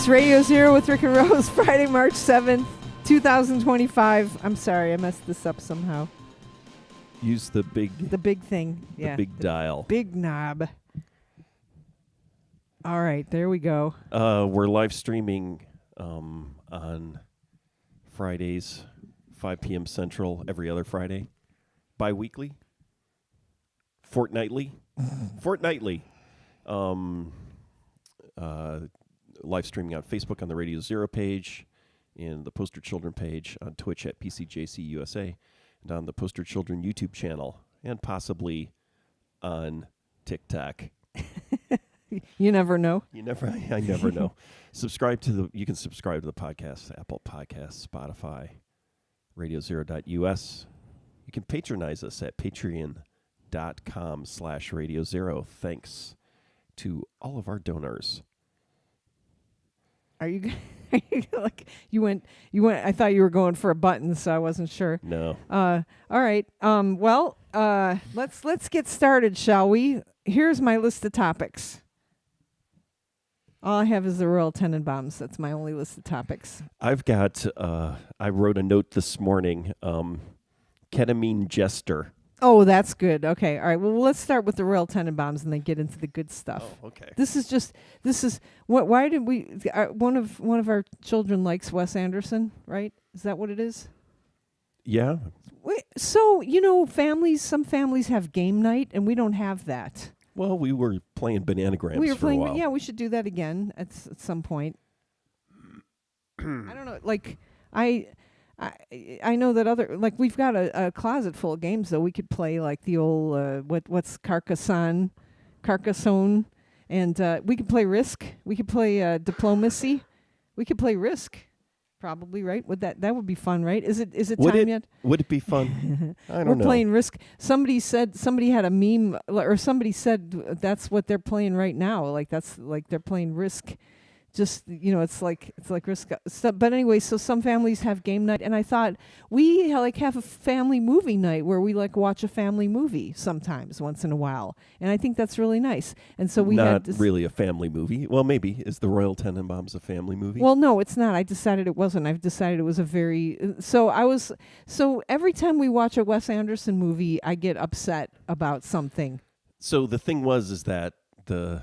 It's Radio Zero with Rick and Rose, Friday, March 7th, 2025. I'm sorry, I messed this up somehow. Use the big thing. Yeah. The big dial. Big knob. All right, there we go. We're live streaming on Fridays, 5 p.m. Central, every other Friday. Bi-weekly? Fortnightly? Live streaming on Facebook on the RadioZero page, and the Poster Children page on Twitch at PCJC USA, and on the Poster Children YouTube channel, and possibly on TikTok. You never know. I never know. You can subscribe to the podcast, Apple Podcasts, Spotify, RadioZero.us. You can patronize us at patreon.com/RadioZero. Thanks to all of our donors. Are you like you went? I thought you were going for a button, so I wasn't sure. No. All right. Let's get started, shall we? Here's my list of topics. All I have is the Royal Tenenbaums. That's my only list of topics. I've got. I wrote a note this morning. Ketamine Jester. Oh, that's good. Okay. All right. Well, let's start with the Royal Tenenbaums and then get into the good stuff. Oh, okay. This is what? Why did we? One of our children likes Wes Anderson, right? Is that what it is? Yeah. So some families have game night, and we don't have that. Well, we were playing Bananagrams for a while. Yeah, we should do that again at some point. I don't know. Like I know that we've got a closet full of games though. We could play like the old what's Carcassonne, and we could play Risk. We could play Diplomacy. We could play Risk, probably, right? That would be fun, right? Is it time yet? Would it be fun? I don't know. We're playing Risk. Somebody had a meme, or somebody said that's what they're playing right now. Like that's like they're playing Risk. Just, it's like Risk. But anyway, so some families have game night, and I thought we have a family movie night where we watch a family movie sometimes, once in a while, and I think that's really nice. And so we not really a family movie. Well, maybe is the Royal Tenenbaums a family movie? Well, no, it's not. I decided it wasn't. I've decided it was a very. So every time we watch a Wes Anderson movie, I get upset about something. So the thing is that the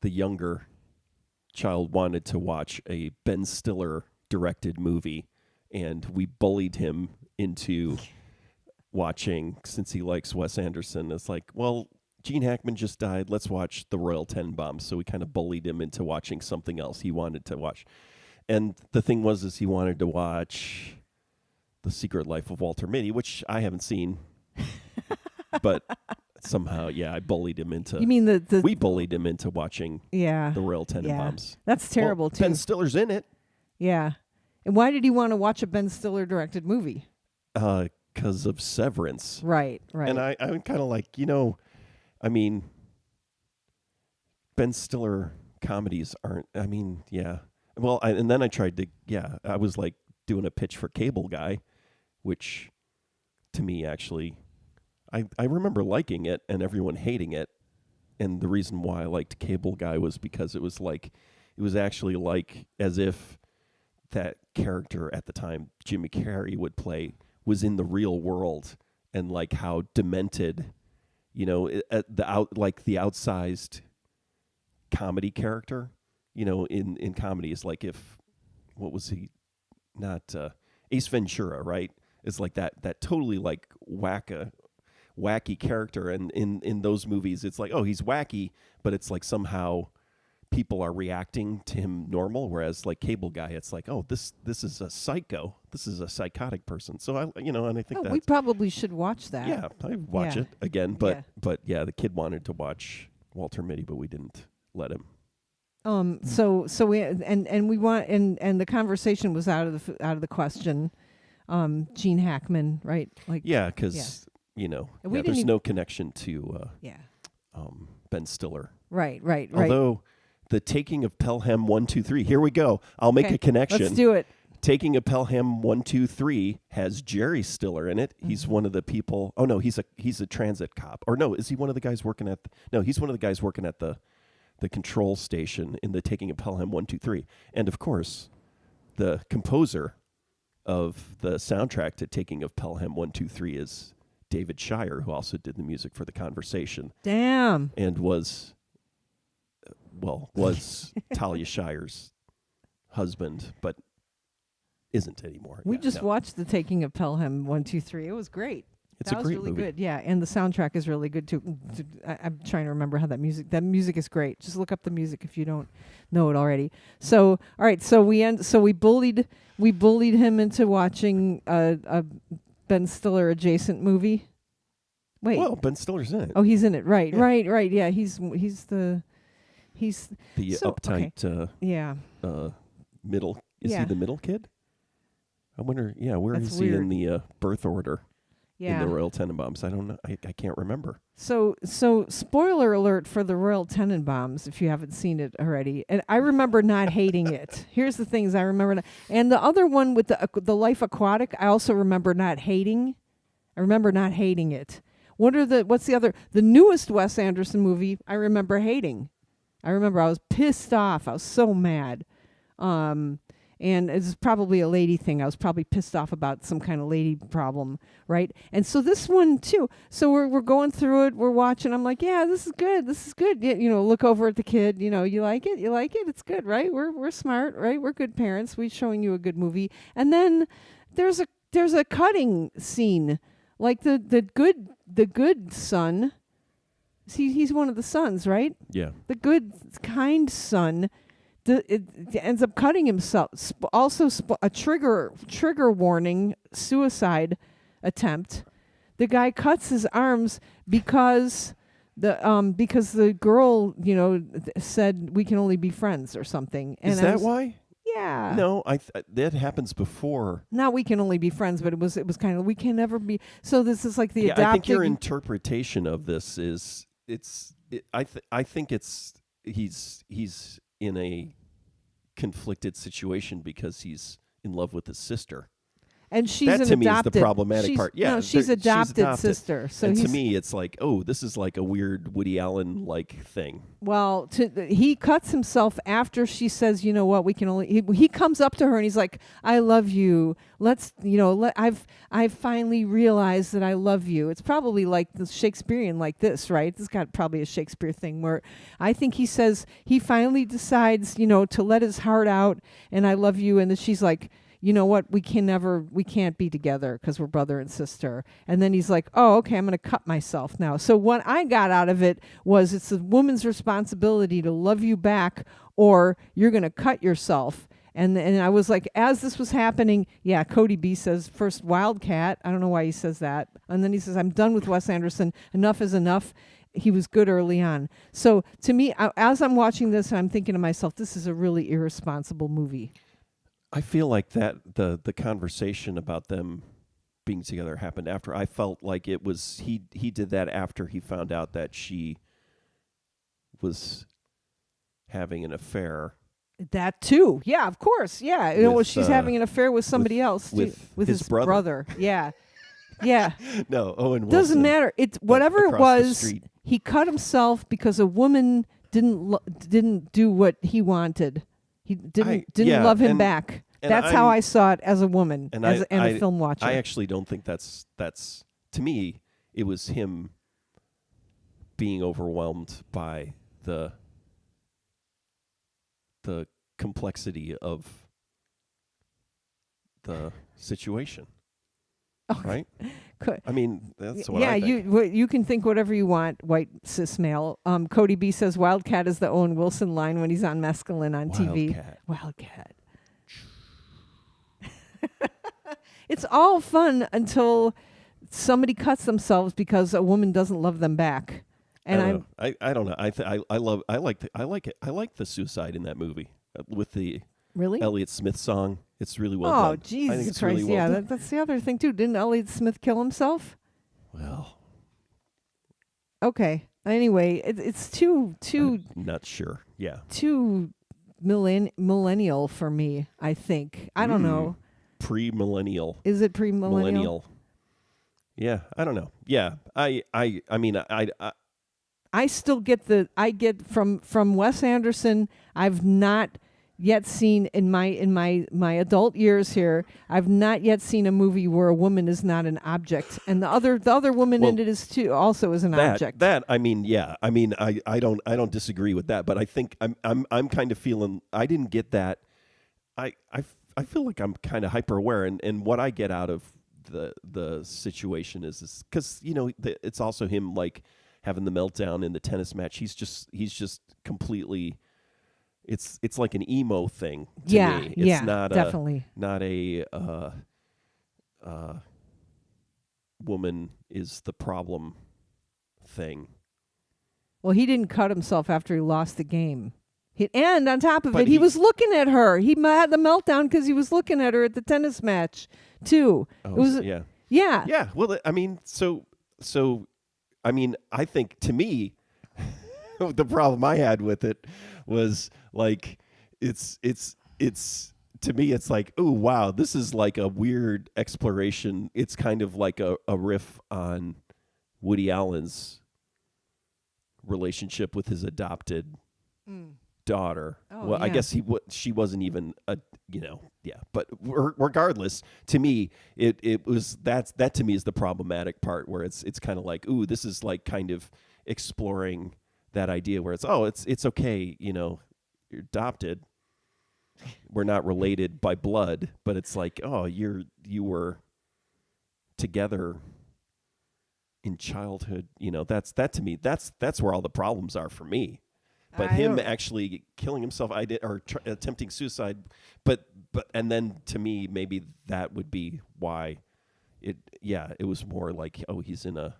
younger child wanted to watch a Ben Stiller directed movie, and we bullied him into watching, since he likes Wes Anderson. It's like, well, Gene Hackman just died, let's watch the Royal Tenenbaums. So we kind of bullied him into watching something else he wanted to watch. And the thing is he wanted to watch The Secret Life of Walter Mitty, which I haven't seen. But somehow, yeah, I bullied him into. You mean we bullied him into watching the Royal Tenenbaums. Yeah. That's terrible, too. Ben Stiller's in it. Yeah. And why did he want to watch a Ben Stiller directed movie? Because of Severance. Right. And I'm kind of like, Ben Stiller comedies aren't, yeah. Well, and then I tried to, I was like doing a pitch for Cable Guy, which to me actually, I remember liking it and everyone hating it. And the reason why I liked Cable Guy was because it was actually like as if that character at the time Jimmy Carrey would play was in the real world, and like how demented, the outsized comedy character, in comedy is like if, what was he, not Ace Ventura, right? It's like that totally like wacky character, and in those movies it's like, oh, he's wacky, but it's like somehow people are reacting to him normal, whereas like Cable Guy, it's like, oh, this is a psycho, this is a psychotic person. So and I think that we probably should watch that. Yeah, I watch it again, but the kid wanted to watch Walter Mitty, but we didn't let him. So we we want, and the conversation was out of the question. Gene Hackman, right? Like, because there's no connection to Ben Stiller. Right. Although the Taking of Pelham 1, 2, 3. Here we go. I'll make a connection. Let's do it. Taking of Pelham 1, 2, 3 has Jerry Stiller in it. He's one of the people. Oh no, he's a transit cop. Or no, is he one of the guys working at? No, he's one of the guys working at the the control station in the Taking of Pelham 123. And of course, the composer of the soundtrack to Taking of Pelham 123 is David Shire, who also did the music for The Conversation. Damn. And was Talia Shire's husband, but isn't anymore. We just watched The Taking of Pelham 123. It was great. It's that a was great really movie. good. Yeah, and the soundtrack is really good too. I'm trying to remember how that music is great. Just look up the music if you don't know it already. So, all right, so we bullied him into watching a Ben Stiller adjacent movie. Wait. Well, Ben Stiller's in it. Oh, he's in it. Right. Yeah. Right. Yeah, he's the uptight yeah. Middle. Is Yeah. he the middle kid? I wonder, where That's is weird. he in the birth order Yeah. in the Royal Tenenbaums? I don't know. I can't remember. So spoiler alert for the Royal Tenenbaums if you haven't seen it already. And I remember not hating it. Here's the things I remember. And the other one with the Life Aquatic, I also remember not hating. I remember not hating it. What's the other? The newest Wes Anderson movie I remember hating. I remember I was pissed off. I was so mad. And it's probably a lady thing. I was probably pissed off about some kind of lady problem, right? And so this one too. So we're going through it. We're watching. I'm like, yeah, this is good. This is good. Look over at the kid. You like it. You like it. It's good, right? We're smart, right? We're good parents. We're showing you a good movie. And then there's a cutting scene, like the good son. He's one of the sons, right? Yeah. The good, kind son. It ends up cutting himself. A trigger warning, suicide attempt. The guy cuts his arms because the girl, said we can only be friends or something. And Is that why? Yeah. No, that happens before. Not we can only be friends, but it was kind of we can never be. So this is like the adopted. I think your interpretation of this is I think it's he's in a conflicted situation because he's in love with his sister. And she's that an to me adopted, is the problematic part. Yeah, no, she's adopted sister. So and to me, it's like, oh, this is like a weird Woody Allen like thing. Well, he cuts himself after she says, you know what, we can only. He comes up to her and he's like, I love you. Let's, I've finally realized that I love you. It's probably like the Shakespearean like this, right? This got probably a Shakespeare thing where I think he says he finally decides, to let his heart out and I love you, and then she's like, you know what, we can't be together because we're brother and sister. And then he's like, oh, okay, I'm going to cut myself now. So what I got out of it was it's a woman's responsibility to love you back or you're going to cut yourself. And I was like, as this was happening, yeah, Cody B says, first Wildcat. I don't know why he says that. And then he says, I'm done with Wes Anderson. Enough is enough. He was good early on. So to me, as I'm watching this, I'm thinking to myself, this is a really irresponsible movie. I feel like that the conversation about them being together happened after. I felt like it was he did that after he found out that she was having an affair. That too. Yeah, of course. Yeah. She's having an affair with somebody else. With his brother. Yeah. Yeah. No, Owen Wilson. Doesn't matter. It's whatever it was. The He cut himself because a woman didn't do what he wanted. He didn't love him back. That's how I saw it as a woman, and a film watcher. I actually don't think that's to me. It was him being overwhelmed by the complexity of the situation. Okay. Right? I mean, that's what yeah, I think. you can think whatever you want, white cis male. Cody B says Wildcat is the Owen Wilson line when he's on mescaline on TV. Wildcat. It's all fun until somebody cuts themselves because a woman doesn't love them back. And I don't know. I like it. I like the suicide in that movie with the really Elliott Smith song. It's really well done. Oh, Jesus Christ. Really well done. That's the other thing, too. Didn't Elliott Smith kill himself? Well. Okay. Anyway, it's too I'm not sure. Yeah. Too millennial for me, I think. I don't know. Pre-millennial. Is it pre-millennial? Millennial. Yeah, I don't know. Yeah. I mean, I still get from Wes Anderson. I've not yet seen in my adult years here. I've not yet seen a movie where a woman is not an object, and the other woman Well, in it is too also is an object. I mean, yeah. I mean, I don't disagree with that, but I think I'm kind of feeling I didn't get that. I feel like I'm kind of hyper aware, and what I get out of the situation is because it's also him like having the meltdown in the tennis match. He's just completely. It's like an emo thing to me. It's not definitely not a woman is the problem thing. Well, he didn't cut himself after he lost the game. And on top of But it, he was looking at her. He had the meltdown because he was looking at her at the tennis match, too. Oh, it was, yeah. Yeah. Yeah. Well, I mean, I mean, I think to me, the problem I had with it was like, it's to me, it's like, oh, wow, this is like a weird exploration. It's kind of like a riff on Woody Allen's relationship with his adopted daughter. Oh, well, I yeah. guess she wasn't even yeah. But regardless, to me, it was that to me is the problematic part where it's kind of like, ooh, this is like kind of exploring that idea where it's okay, you're adopted. We're not related by blood, but it's like, oh, you were together in childhood. That to me, that's where all the problems are for me. But him actually killing himself, attempting suicide, but and then to me, maybe that would be why it was more like, oh, he's in a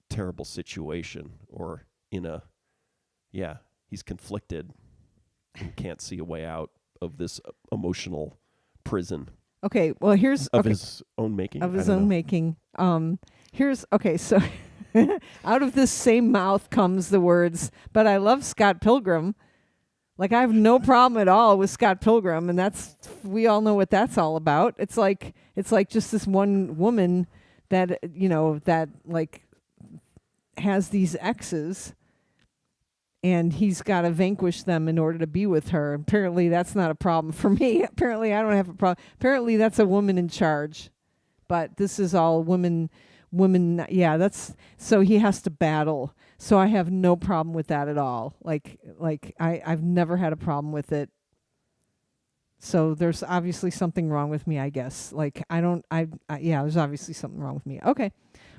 terrible situation, or he's conflicted and can't see a way out of this emotional prison. Okay, well, here's of his own making. Of his own making. So out of this same mouth comes the words, but I love Scott Pilgrim. Like, I have no problem at all with Scott Pilgrim, and we all know what that's all about. It's like just this one woman that that like has these exes, and he's got to vanquish them in order to be with her. Apparently, that's not a problem for me. Apparently, I don't have a problem. Apparently, that's a woman in charge. But this is all women. Yeah, that's so he has to battle. So I have no problem with that at all. Like I've never had a problem with it. So there's obviously something wrong with me, I guess. Like there's obviously something wrong with me. Okay.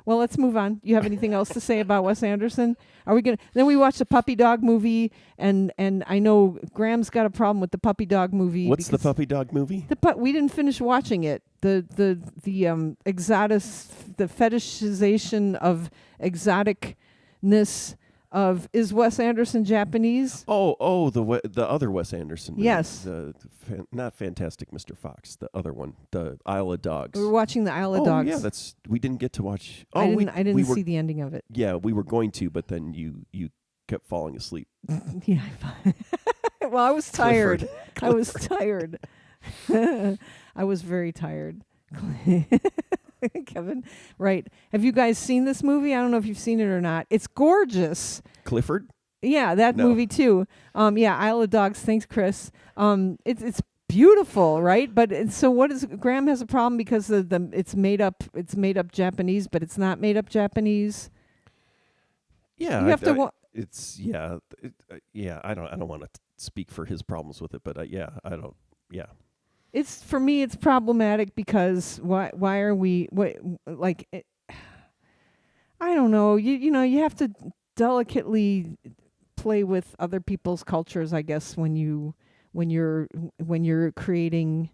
Well, let's move on. You have anything else to say about Wes Anderson? Are we then we watched a puppy dog movie, and I know Graham's got a problem with the puppy dog movie. What's the puppy dog movie? We didn't finish watching it. The fetishization of exoticness of, is Wes Anderson Japanese? Oh, the other Wes Anderson movie. Yes. Not Fantastic Mr. Fox, the other one, the Isle of Dogs. We were watching the Isle of Dogs. Yeah, we didn't get to watch. I didn't see the ending of it. Yeah, we were going to, but then you kept falling asleep. Yeah. Well, I was tired. I was tired. I was very tired. Kevin, right. Have you guys seen this movie? I don't know if you've seen it or not. It's gorgeous. Clifford? Yeah, that movie too. Isle of Dogs. Thanks, Chris. It's beautiful, right? But so what is Graham has a problem because it's made up Japanese, but it's not made up Japanese. Yeah, you have to. I don't want to speak for his problems with it, but I don't. Yeah. It's for me. It's problematic because why are we like? I don't know. You have to delicately play with other people's cultures, I guess, when you're creating.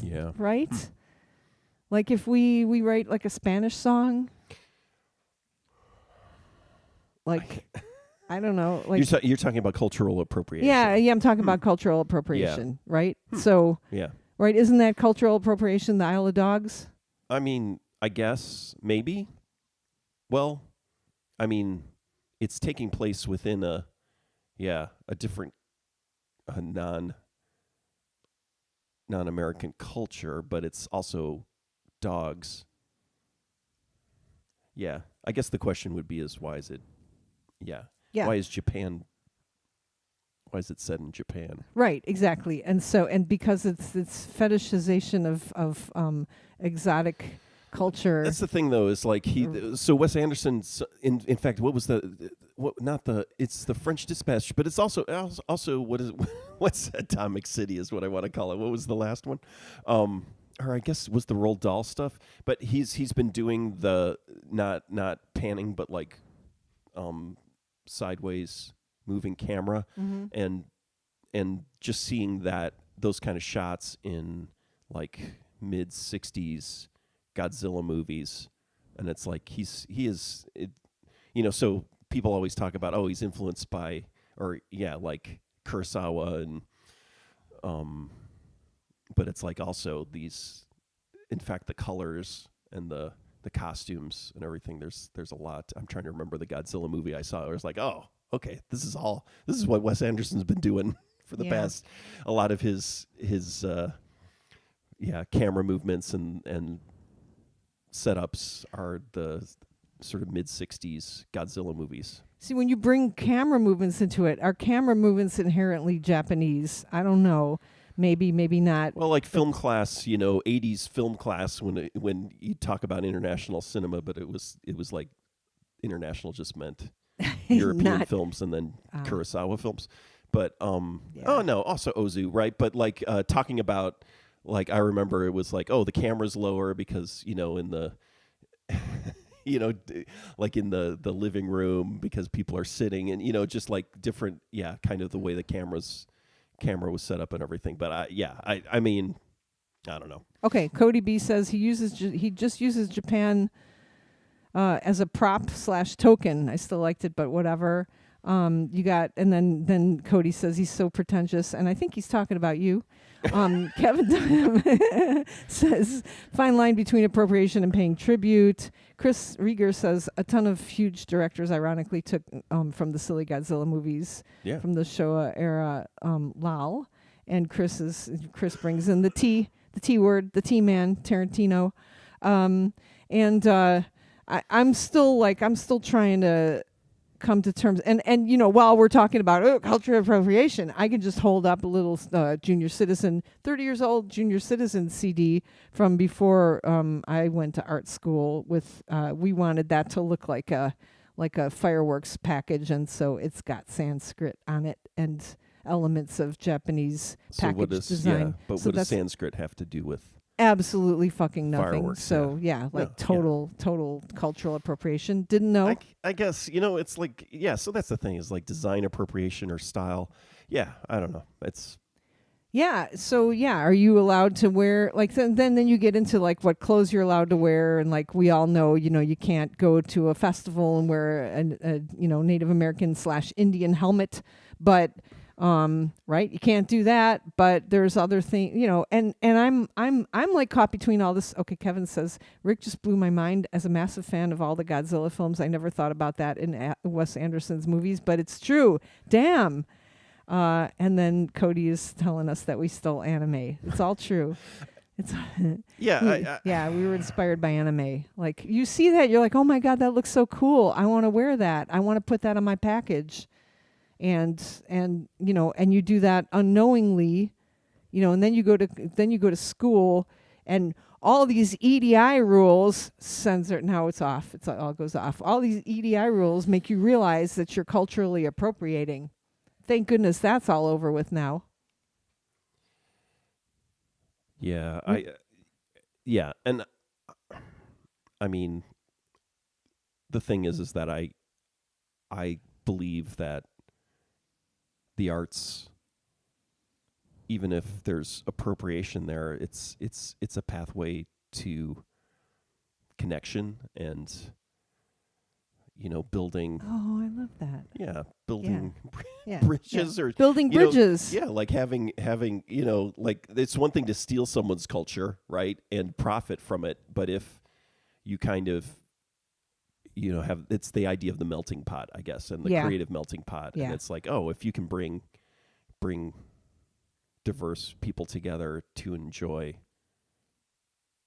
Yeah. Right? Like if we write like a Spanish song, like I don't know, like you're talking about cultural appropriation. Yeah, I'm talking about cultural appropriation, right? So right, isn't that cultural appropriation, the Isle of Dogs? I mean, I guess maybe. Well, I mean, it's taking place within a different non-American culture, but it's also dogs. yeah. I guess the question would be is why is it? Yeah. Yeah. Why is Japan? Why is it set in Japan? Right, exactly. And because it's fetishization of exotic culture. That's the thing, though, is like so Wes Anderson's in fact, what was it's the French Dispatch, but it's also what is what's Atomic City is what I want to call it. What was the last one? Or I guess was the Roald Dahl stuff. But he's been doing the not panning, but like sideways moving camera, and just seeing those kind of shots in like mid '60s Godzilla movies, and it's like so people always talk about he's influenced by like Kurosawa and but it's like also these, in fact, the colors and the costumes and everything, there's a lot. I'm trying to remember the Godzilla movie I saw. I was like, oh, okay, this is what Wes Anderson's been doing for the past. A lot of his camera movements and setups are the sort of mid '60s Godzilla movies. See, when you bring camera movements into it, are camera movements inherently Japanese? I don't know. Maybe not. Well, like film class, 80s film class when you talk about international cinema, but it was like international just meant European films and then Kurosawa films. But also Ozu, right? But like talking about, like, I remember it was like, the camera's lower because in the like in the living room because people are sitting, and just like different, kind of the way the camera was set up and everything. But I mean, I don't know. Okay, Cody B says he just uses Japan as a prop / token. I still liked it, but whatever. You got, and then Cody says he's so pretentious, and I think he's talking about you. Kevin says fine line between appropriation and paying tribute. Chris Rieger says a ton of huge directors ironically took from the silly Godzilla movies from the Showa era, Lal, and Chris brings in the T word, the T man, Tarantino, and I'm still trying to come to terms, and while we're talking about cultural appropriation, I can just hold up a little Junior Citizen, 30 years old Junior Citizen CD from before I went to art school. With we wanted that to look like a fireworks package, and so it's got Sanskrit on it and elements of Japanese package design. But what does Sanskrit have to do with? Absolutely fucking nothing. Fireworks, so total cultural appropriation. Didn't know. I guess it's like so that's the thing, is like design appropriation or style. I don't know. It's So are you allowed to wear, like, then you get into like what clothes you're allowed to wear, and like we all know, you can't go to a festival and wear a Native American / Indian helmet, but right, you can't do that. But there's other things, and I'm like caught between all this. Okay, Kevin says Rick just blew my mind. As a massive fan of all the Godzilla films, I never thought about that in Wes Anderson's movies, but it's true. Damn. And then Cody is telling us that we stole anime. It's all true. It's we were inspired by anime. Like, you see that, you're like, oh my God, that looks so cool. I want to wear that. I want to put that on my package. And you do that unknowingly, and then you go to school, and all these EDI rules now it's off. It all goes off. All these EDI rules make you realize that you're culturally appropriating. Thank goodness that's all over with now. Yeah, and I mean, the thing is that I believe that the arts, even if there's appropriation there, it's a pathway to connection and building. Oh, I love that. Yeah, building bridges or building bridges. Like having like, it's one thing to steal someone's culture, right, and profit from it, but if you kind of it's the idea of the melting pot, I guess, and the creative melting pot, and it's like, if you can bring diverse people together to enjoy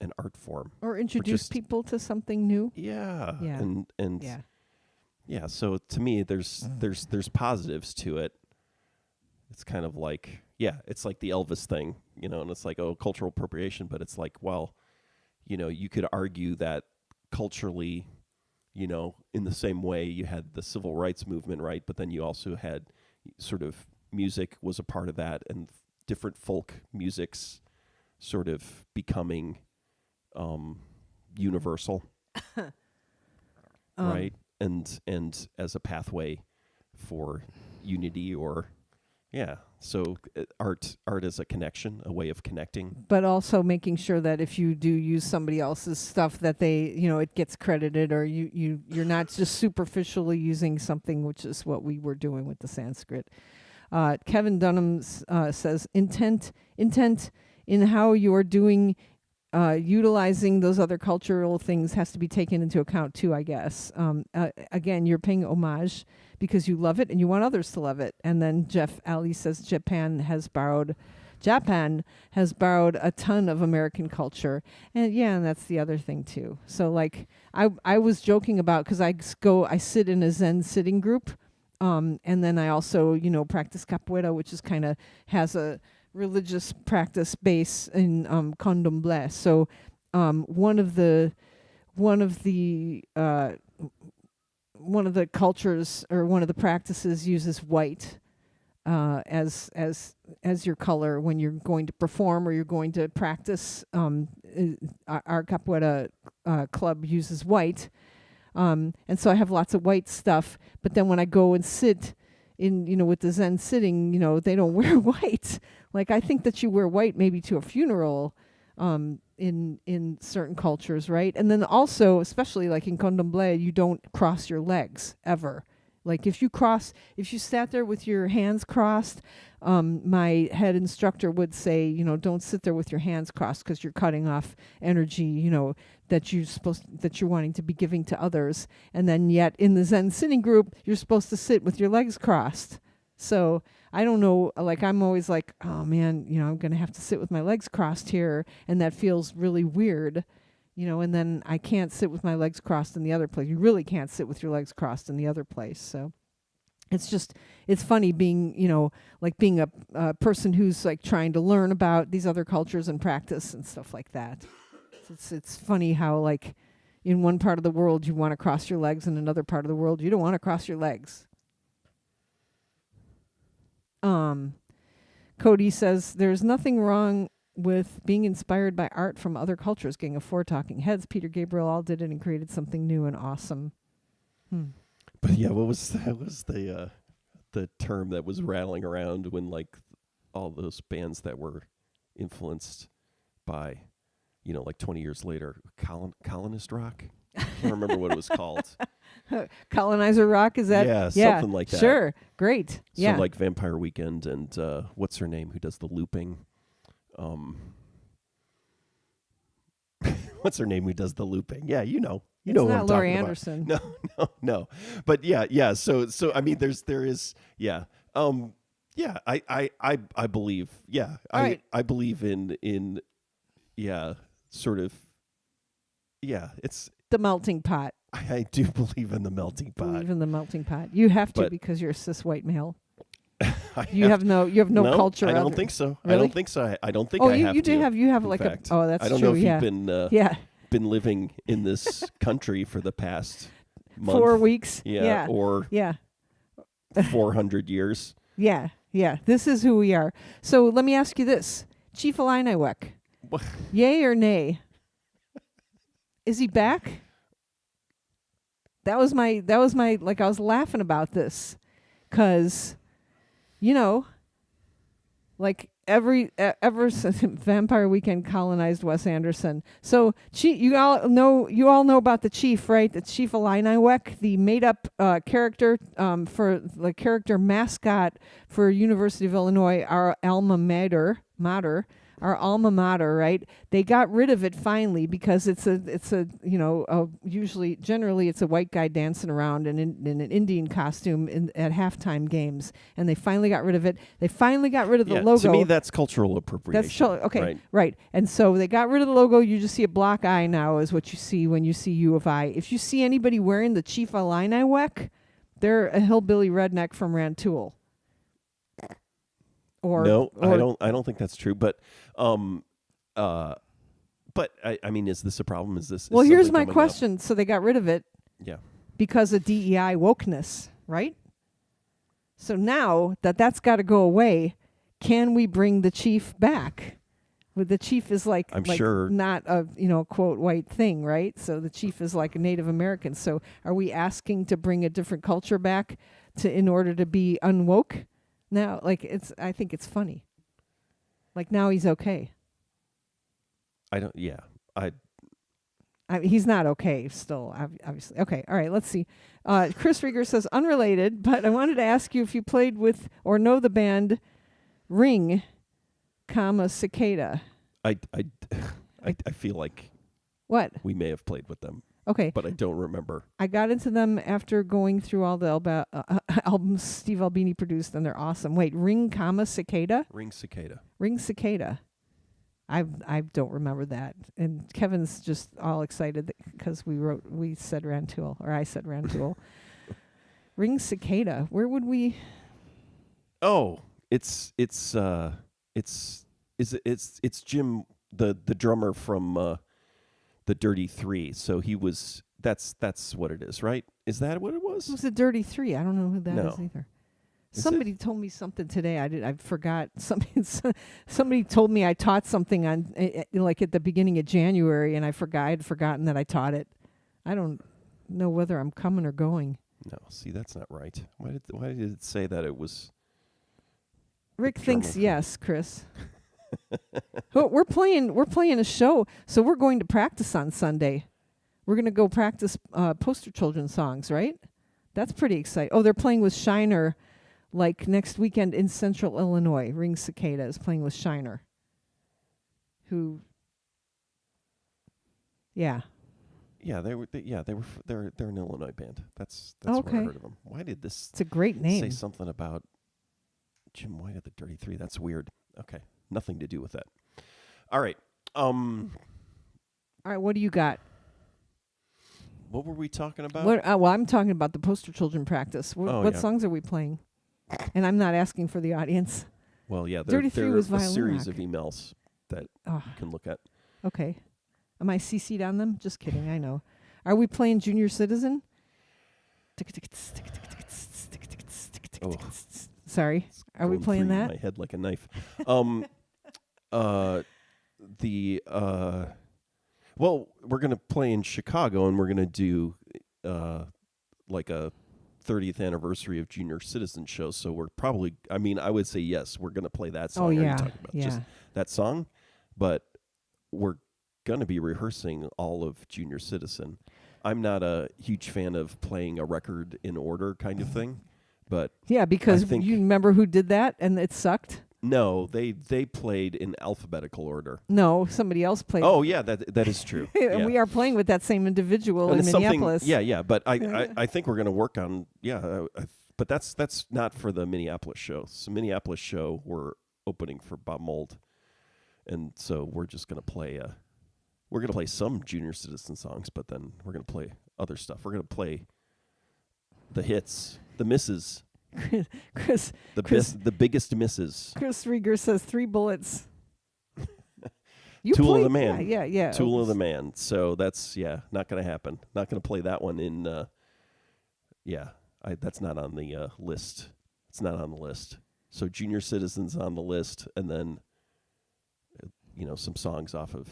an art form. Or introduce just- people to something new. Yeah. Yeah. And Yeah. yeah, so to me there's positives to it. It's kind of like, yeah, it's like the Elvis thing, and it's like, oh, cultural appropriation, but it's like, well, you could argue that culturally, in the same way you had the civil rights movement, right? But then you also had sort of music was a part of that, and different folk musics sort of becoming universal, right? And as a pathway for unity, or so art as a connection, a way of connecting. But also making sure that if you do use somebody else's stuff, that they, it gets credited, or you're not just superficially using something, which is what we were doing with the Sanskrit. Kevin Dunham says intent in how you're doing, utilizing those other cultural things has to be taken into account too, I guess. Again, you're paying homage because you love it and you want others to love it. And then Jeff Alley says Japan has borrowed a ton of American culture. And and that's the other thing too. So like I was joking about, because I sit in a Zen sitting group, and then I also, practice capoeira, which is kind of has a religious practice base in Candomblé. So one of the cultures, or one of the practices, uses white as your color when you're going to perform or you're going to practice. Our capoeira club uses white, and so I have lots of white stuff. But then when I go and sit in, with the Zen sitting, they don't wear white. Like, I think that you wear white maybe to a funeral, in certain cultures, right? And then also, especially like in Candomblé, you don't cross your legs ever. Like if you sat there with your hands crossed, my head instructor would say, don't sit there with your hands crossed, because you're cutting off energy, that you're wanting to be giving to others. And then yet in the Zen sitting group, you're supposed to sit with your legs crossed. So I don't know, like I'm always like, oh man, I'm going to have to sit with my legs crossed here, and that feels really weird. And then I can't sit with my legs crossed in the other place. You really can't sit with your legs crossed in the other place. So it's funny being, like being a person who's like trying to learn about these other cultures and practice and stuff like that. It's funny how like in one part of the world you want to cross your legs, and another part of the world you don't want to cross your legs. Cody says there's nothing wrong with being inspired by art from other cultures. Gang of Four, Talking Heads, Peter Gabriel all did it and created something new and awesome. But yeah, what was the term that was rattling around when like all those bands that were influenced by, like 20 years later, colonist rock? I can't remember what it was called. Colonizer rock, is that? Yeah, something like that. Sure, great. So like Vampire Weekend and what's her name who does the looping? What's her name who does the looping? Yeah, you know it's who not I'm Laurie talking Anderson. about. No. But yeah. So I mean, there is. I believe. Yeah, I believe in. Yeah, sort of. Yeah, it's the melting pot. I do believe in the melting pot. Believe in the melting pot. You have to, because you're a cis white male. You have no culture. I don't think so. Really? I don't think so. I don't think I have. You have like fact. that's I don't true. know if yeah. you've been living in this country for the past month. 4 weeks. Yeah. Or 400 years. Yeah. This is who we are. So let me ask you this: Chief Illiniwek, yay or nay? Is he back? That was my like I was laughing about this, 'cause like ever since Vampire Weekend colonized Wes Anderson. So you all know about the Chief, right? The Chief Illiniwek, the made up character for the character mascot for University of Illinois, our alma mater. our alma mater, right? They got rid of it finally because it's a generally it's a white guy dancing around in an Indian costume at halftime games, and they finally got rid of it. They finally got rid of the logo. To me, that's cultural appropriation. Okay, right. And so they got rid of the logo. You just see a block eye now is what you see when you see U of I. If you see anybody wearing the Chief Illini weck, they're a hillbilly redneck from Rantoul. I don't think that's true. But, I mean, is this a problem? Well, here's my question. So they got rid of it. Yeah. Because of DEI wokeness, right? So now that's got to go away, can we bring the chief back? Well, the chief is I'm sure not a quote white thing, right? So the chief is like a Native American. So are we asking to bring a different culture back in order to be unwoke? Now, I think it's funny. Like now he's okay. He's not okay still, obviously. Okay, all right, let's see. Chris Rieger says, unrelated, but I wanted to ask you if you played with or know the band Ring, Cicada. I feel like what? We may have played with them. Okay. But I don't remember. I got into them after going through all the albums Steve Albini produced, and they're awesome. Wait, Ring, Cicada? Ring Cicada. Ring Cicada. I don't remember that. And Kevin's just all excited because we said Rantoul, or I said Rantoul. Ring Cicada. Where would we? Oh, it's Jim, the drummer from the Dirty Three. So he was. That's what it is, right? Is that what it was? It was the Dirty Three. I don't know who that is either. Somebody told me something today. I forgot. Somebody told me I taught something on like at the beginning of January, and I forgot. I had forgotten that I taught it. I don't know whether I'm coming or going. No, see, that's not right. Why did it say that it was? Rick thinks yes, Chris. We're playing a show, so we're going to practice on Sunday. We're going to go practice Poster Children songs, right? That's pretty exciting. Oh, they're playing with Shiner. Like next weekend in Central Illinois, Ring Cicada is playing with Shiner. They're an Illinois band. That's okay. Where I heard of them. Why did this? It's a great name. Say something about Jim White at the Dirty Three. That's weird. Okay, nothing to do with that. All right. All right. What do you got? What were we talking about? Well, I'm talking about the Poster Children practice. What songs are we playing? And I'm not asking for the audience. Well, yeah, there are a series of emails that you can look at. Okay. Am I CC'd on them? Just kidding, I know. Are we playing Junior Citizen? Oh. Sorry. Are we playing that? My head like a knife. Well, we're going to play in Chicago, and we're going to do like a 30th anniversary of Junior Citizen show. So we're probably, I would say yes, we're going to play that song. Oh, yeah. Talking about just that song, but we're going to be rehearsing all of Junior Citizen. I'm not a huge fan of playing a record in order kind of thing, but yeah, because you remember who did that and it sucked? No, they played in alphabetical order. No, somebody else played. Oh, yeah, that is true. And we are playing with that same individual in Minneapolis. Yeah, but I think we're going to work on, but that's not for the Minneapolis show. So Minneapolis show, we're opening for Bob Mould, and so we're just going to play, we're going to play some Junior Citizen songs, but then we're going to play other stuff. We're going to play the hits, the misses. Chris, the biggest misses. Chris Rieger says 3 bullets. Tool of the Man. Yeah. Tool of the Man. So that's not going to happen. Not going to play that one in. That's not on the list. It's not on the list. So Junior Citizen's on the list, and then some songs off of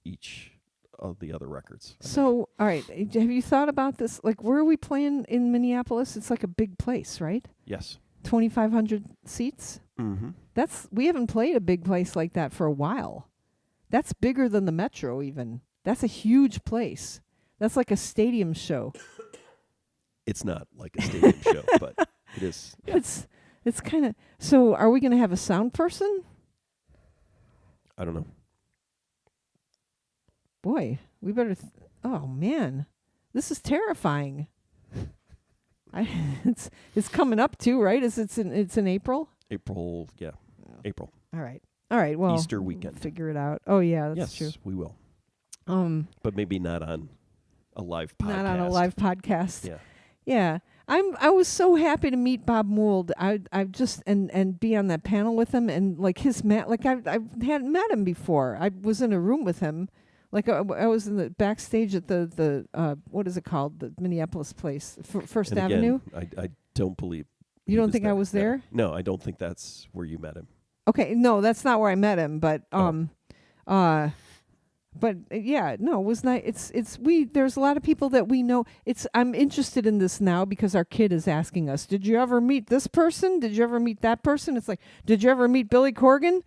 each of the other records. So, all right, have you thought about this? Like, where are we playing in Minneapolis? It's like a big place, right? Yes. 2,500 seats? Mm-hmm. We haven't played a big place like that for a while. That's bigger than the Metro even. That's a huge place. That's like a stadium show. It's not like a stadium show, but it is. Yeah. It's kind of... So, are we going to have a sound person? I don't know. Boy, we better. Oh man, this is terrifying. It's coming up too, right? It's in April. April, yeah, April. All right. Well, Easter weekend. Figure it out. Oh yeah, that's yes, true. we will. But maybe not on a live podcast. Not on a live podcast. Yeah. Yeah. I was so happy to meet Bob Mould. I just and be on that panel with him, and like his like I hadn't met him before. I was in a room with him. Like I was in the backstage at the what is it called? The Minneapolis place, First And Avenue. Again, I don't believe You don't think I was there? No, I don't think that's where you met him. Okay, no, that's not where I met him, but yeah, no, it was nice. There's a lot of people that we know. I'm interested in this now because our kid is asking us, "Did you ever meet this person? Did you ever meet that person?" It's like, "Did you ever meet Billy Corgan?"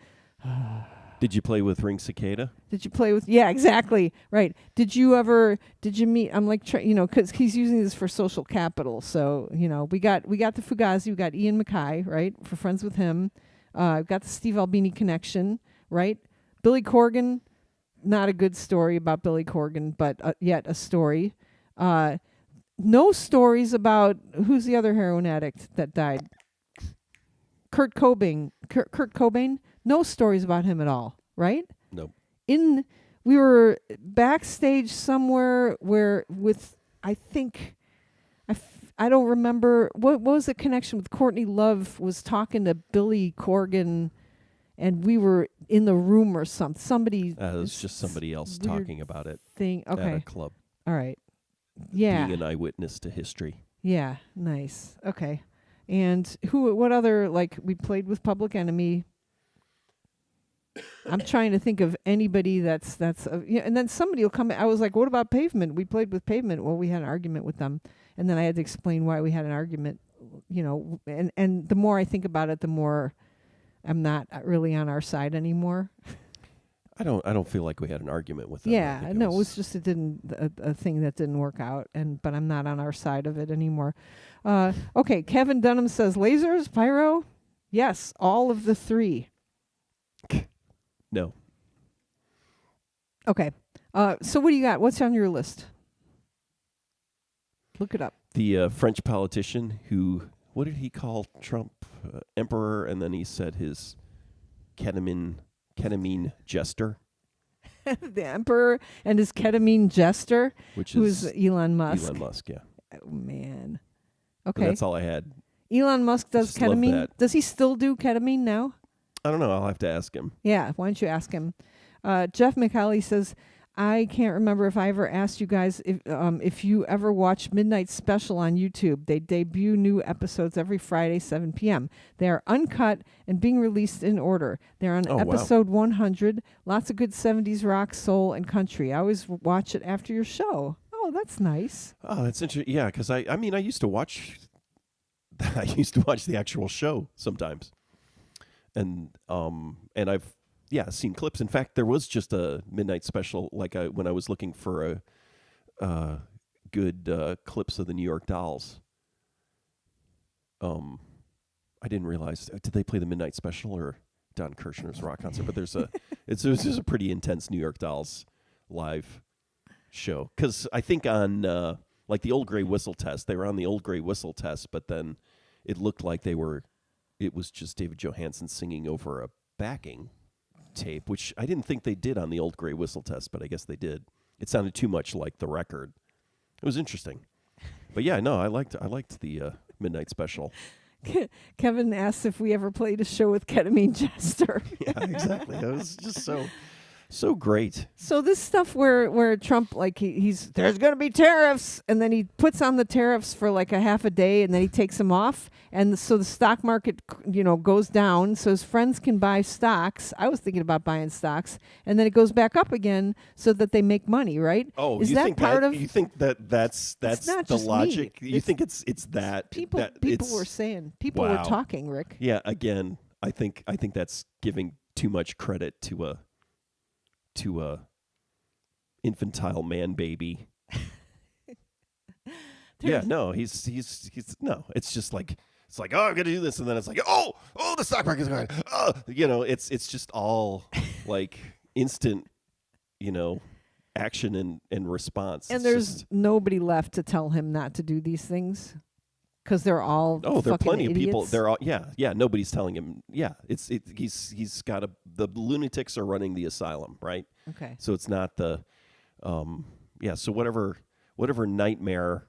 Did you play with Ring Cicada? Did you play with? Yeah, exactly. Right. Did you meet? I'm like, because he's using this for social capital. So we got the Fugazi, we got Ian Mackay, right? For friends with him. Got the Steve Albini connection, right? Billy Corgan, not a good story about Billy Corgan, but yet a story. No stories about who's the other heroin addict that died. Kurt Cobain. Kurt Cobain. No stories about him at all, right? Nope. We were backstage somewhere I think, I don't remember, what was the connection with Courtney Love was talking to Billy Corgan, and we were in the room or something. Somebody. It was just somebody else talking about it Okay. at a club. All right. Yeah. Being an eyewitness to history. Yeah. Nice. Okay. And what other, like, we played with Public Enemy. I'm trying to think of anybody that's and then somebody will come. I was like, "What about Pavement? We played with Pavement." Well, we had an argument with them, and then I had to explain why we had an argument. And the more I think about it, the more I'm not really on our side anymore. I don't feel like we had an argument with them. Yeah, no, it was just a thing that didn't work out, but I'm not on our side of it anymore. Okay, Kevin Dunham says lasers, pyro, yes, all of the three. No. Okay. So what do you got? What's on your list? Look it up. The French politician who, what did he call Trump? Emperor, and then he said his ketamine jester. The emperor and his ketamine jester, who's Elon Musk. Elon Musk, yeah. Oh, man. And Okay. that's all I had. Elon Musk does Just love ketamine. that. Does he still do ketamine now? I don't know. I'll have to ask him. Yeah, why don't you ask him? Jeff McCauley says, I can't remember if I ever asked you guys if you ever watch Midnight Special on YouTube. They debut new episodes every Friday, 7 p.m. They are uncut and being released in order. They're on episode 100. Lots of good 70s rock, soul, and country. I always watch it after your show. Oh, that's nice. Oh, that's interesting. Yeah, because I used to watch the actual show sometimes. And I've seen clips. In fact, there was just a Midnight Special when I was looking for a good clips of the New York Dolls. I didn't realize, did they play the Midnight Special or Don Kirshner's rock concert? But it's just a pretty intense New York Dolls live show. Because I think on the Old Grey Whistle Test, they were on the Old Grey Whistle Test, but then it looked like it was just David Johansen singing over a backing tape, which I didn't think they did on the Old Grey Whistle Test, but I guess they did. It sounded too much like the record. It was interesting. But yeah, no, I liked the Midnight Special. Kevin asks if we ever played a show with Ketamine Jester. Yeah, exactly. It was just so great. So this stuff where Trump, like, he's there's going to be tariffs, and then he puts on the tariffs for like a half a day, and then he takes them off, and so the stock market, goes down, so his friends can buy stocks. I was thinking about buying stocks, and then it goes back up again so that they make money, right? Oh, is you that think part of? You think that's not the just logic? me. You think it's that people were saying, people Wow. were talking, Rick. Yeah, again, I think that's giving too much credit to a infantile man baby. Yeah, no, he's no. It's just like It's like, oh, I'm gonna do this, and then it's like, oh, the stock market's going. Oh, it's just all like instant, action and response. And It's there's just, nobody left to tell him not to do these things because they're all there are plenty idiots. of people. They're all nobody's telling him. Yeah, he's got the lunatics are running the asylum, right? Okay. So it's not the so whatever nightmare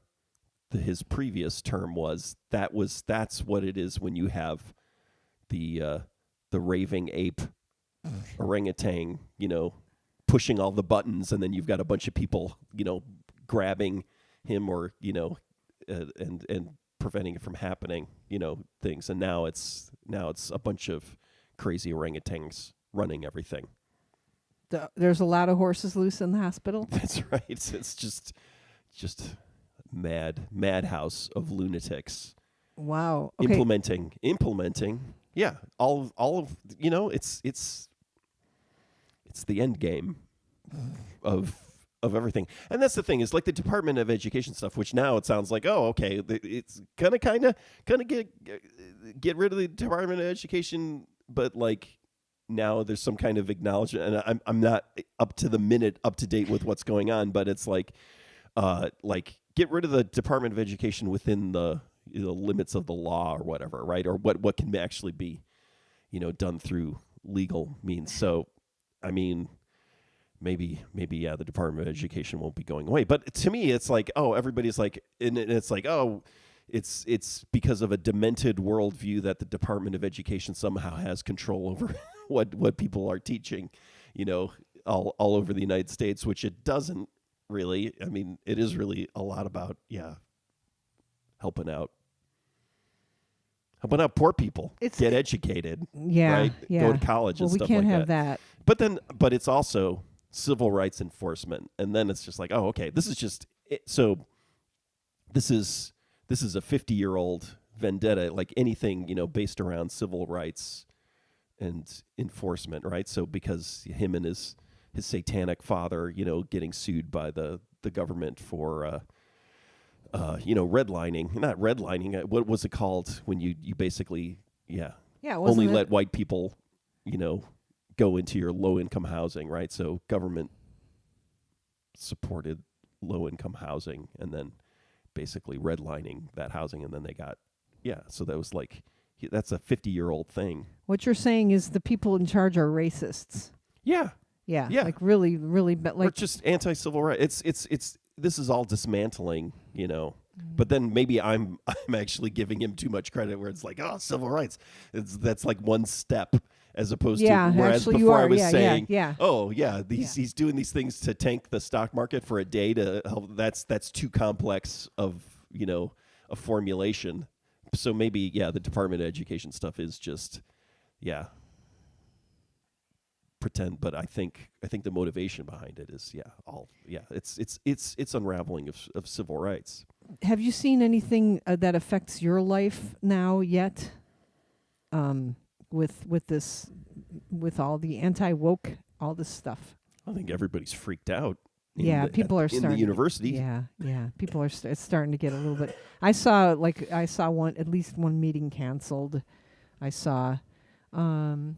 his previous term was, that's what it is when you have the raving ape orangutan, pushing all the buttons, and then you've got a bunch of people, grabbing him or and preventing it from happening, things. And now it's a bunch of crazy orangutans running everything. There's a lot of horses loose in the hospital. That's right. It's just madhouse of lunatics. Wow. Okay. Implementing. Yeah. All of it's the end game of everything. And that's the thing, is like the Department of Education stuff, which now it sounds like, oh, okay, it's gonna kind of get rid of the Department of Education, but like now there's some kind of acknowledgement, and I'm not up to date with what's going on, but it's like get rid of the Department of Education within the limits of the law or whatever, right? Or what can actually be, done through legal means. So, I mean, maybe the Department of Education won't be going away. But to me, it's like, oh, everybody's like, and it's like, oh, it's because of a demented worldview that the Department of Education somehow has control over what people are teaching, all over the United States, which it doesn't really. I mean, it is really a lot about, helping out poor people get educated, right? Go to college and stuff like that. We can't have that. But it's also civil rights enforcement, and then it's just like, oh, okay, this is just it. So this is a 50-year-old vendetta, like anything based around civil rights and enforcement, right? So because him and his satanic father, getting sued by the government for redlining, not redlining. What was it called when you basically only let white people go into your low income housing, right? So government supported low income housing, and then basically redlining that housing, and then they got so that was like, that's a 50-year-old thing. What you're saying is the people in charge are racists. Yeah. Like really, really, but like, or just anti-civil rights. It's this is all dismantling, But then maybe I'm actually giving him too much credit, where it's like, oh, civil rights. That's like one step, as opposed to whereas before I was saying, he's doing these things to tank the stock market for a day to help. That's too complex of a formulation. So maybe the Department of Education stuff is just pretend, but I think the motivation behind it is it's unraveling of civil rights. Have you seen anything that affects your life now yet? With this, with all the anti-woke, all this stuff. I think everybody's freaked out. People are in starting the university. People are it's starting to get a little bit. I saw at least one meeting canceled. I saw, and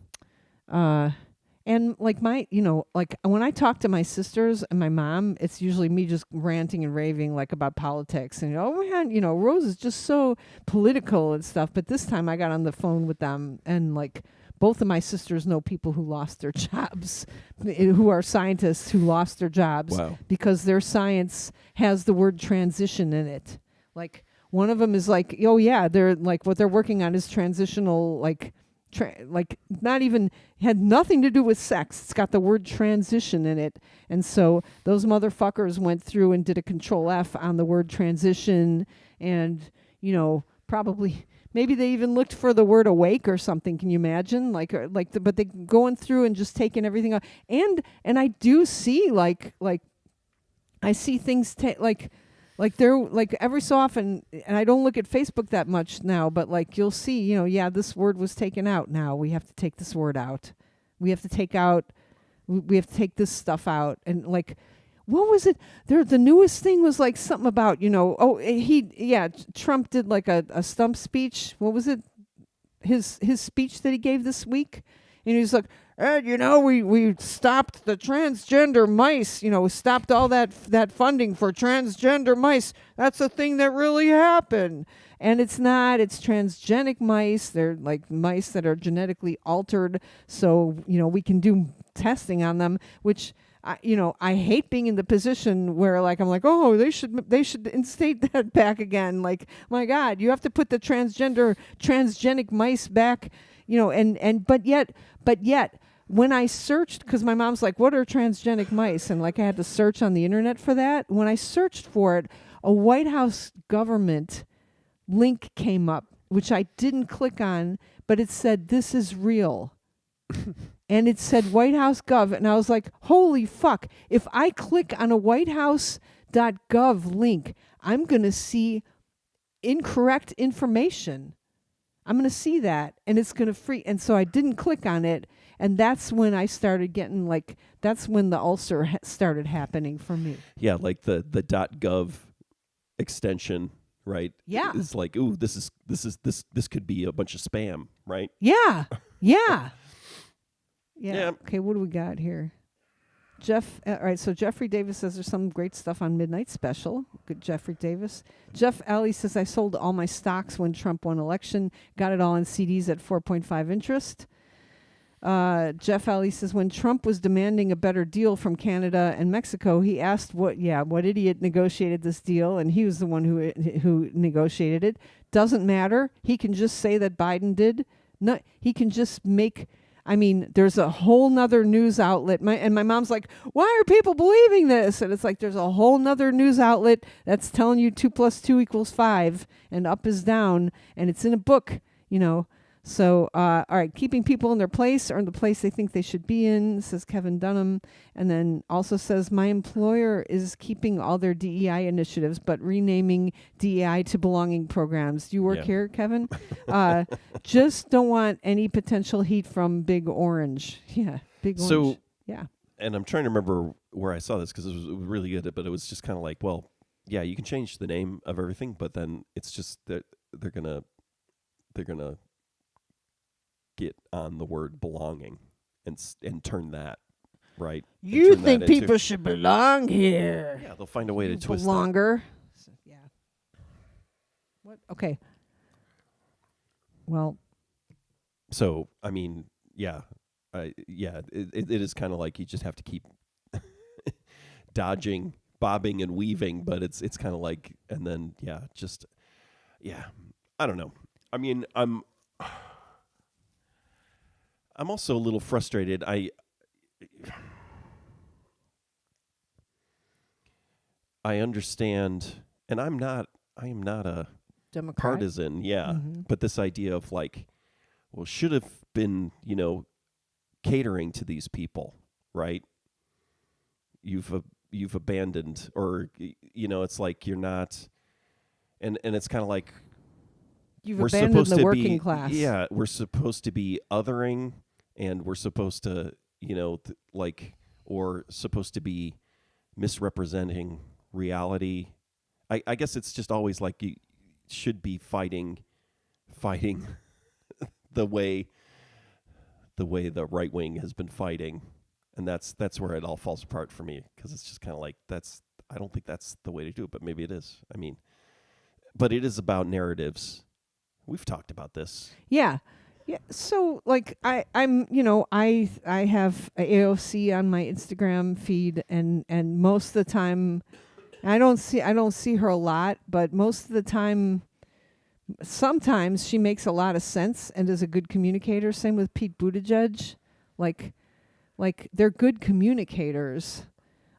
like when I talk to my sisters and my mom, it's usually me just ranting and raving like about politics and Rose is just so political and stuff. But this time I got on the phone with them, and like both of my sisters know people who lost their jobs, who are scientists who lost their jobs because their science has the word transition in it. Like one of them is like, they're like, what they're working on is transitional, like not even, had nothing to do with sex. It's got the word transition in it. And so those motherfuckers went through and did a Control F on the word transition, and probably maybe they even looked for the word awake or something. Can you imagine? But they going through and just taking everything out. And I do see like I see things like they're like every so often, and I don't look at Facebook that much now, but like you'll see, this word was taken out. Now we have to take this word out. We have to take this stuff out. And like what was it? The newest thing was like something about, Trump did like a stump speech. What was it? His speech that he gave this week, and he's like, and we stopped the transgender mice, we stopped all that funding for transgender mice. That's a thing that really happened. And it's not, it's transgenic mice. They're like mice that are genetically altered, so we can do testing on them, which I hate being in the position where like I'm like, oh, they should instate that back again. Like, my God, you have to put the transgenic mice back, but yet when I searched, because my mom's like, what are transgenic mice? And like I had to search on the internet for that. When I searched for it, a White House government link came up, which I didn't click on, but it said, this is real. And it said White House Gov, and I was like, holy fuck. If I click on a whitehouse.gov link, I'm going to see incorrect information. I'm going to see that, and it's going to free. And so I didn't click on it, and that's when I started getting that's when the ulcer started happening for me. Yeah, like the .gov extension, right? Yeah. It's like, ooh, this could be a bunch of spam, right? Yeah. Yeah. Yeah. Okay, what do we got here? Jeff, all right, so Jeffrey Davis says there's some great stuff on Midnight Special. Good, Jeffrey Davis. Jeff Alley says, I sold all my stocks when Trump won election. Got it all in CDs at 4.5 interest. Jeff Alley says, when Trump was demanding a better deal from Canada and Mexico, he asked what idiot negotiated this deal, and he was the one who negotiated it. Doesn't matter. He can just say that Biden did. No, he can just make... there's a whole nother news outlet. My mom's like, why are people believing this? And it's like, there's a whole nother news outlet that's telling you 2 + 2 = 5 and up is down. And it's in a book, So, all right, keeping people in their place or in the place they think they should be in, says Kevin Dunham. And then also says, my employer is keeping all their DEI initiatives, but renaming DEI to belonging programs. Do you work here, Kevin? Just don't want any potential heat from Big Orange. Yeah, Big Orange. So, yeah. And I'm trying to remember where I saw this because it was really good, but it was just kind of like, well, yeah, you can change the name of everything, but then it's just that they're gonna get on the word belonging and turn that, right? You think people should belong here. Yeah, they'll find a way to twist that. Longer. So, yeah. What? Okay. Well. So, yeah. It is kind of like you just have to keep dodging, bobbing and weaving, but it's kind of like, and then, I don't know. I'm also a little frustrated. I understand, and I am not a Democrat. partisan, but this idea of like, well, should have been, catering to these people, right? You've abandoned, or it's like you're not, and it's kind of like you've abandoned the working class. Yeah, we're supposed to be othering. And we're supposed to, or supposed to be misrepresenting reality. I guess it's just always like you should be fighting the way the right wing has been fighting, and that's where it all falls apart for me, because it's just kind of like I don't think that's the way to do it, but maybe it is. But it is about narratives. We've talked about this. Yeah. Yeah, so like I have AOC on my Instagram feed, and most of the time I don't see her a lot, but most of the time, sometimes she makes a lot of sense and is a good communicator. Same with Pete Buttigieg, like they're good communicators.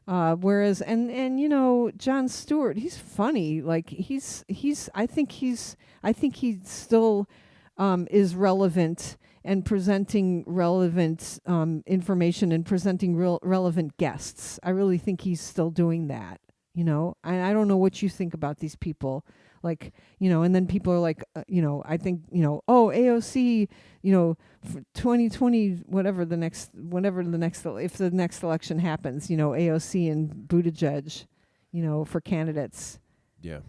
Whereas Jon Stewart, he's funny. Like I think he still is relevant and presenting relevant information and presenting relevant guests. I really think he's still doing that, And I don't know what you think about these people Like, and then people are like, I think, oh, AOC, for 2020, whenever the next, if the next election happens, AOC and Buttigieg, for candidates. Yeah.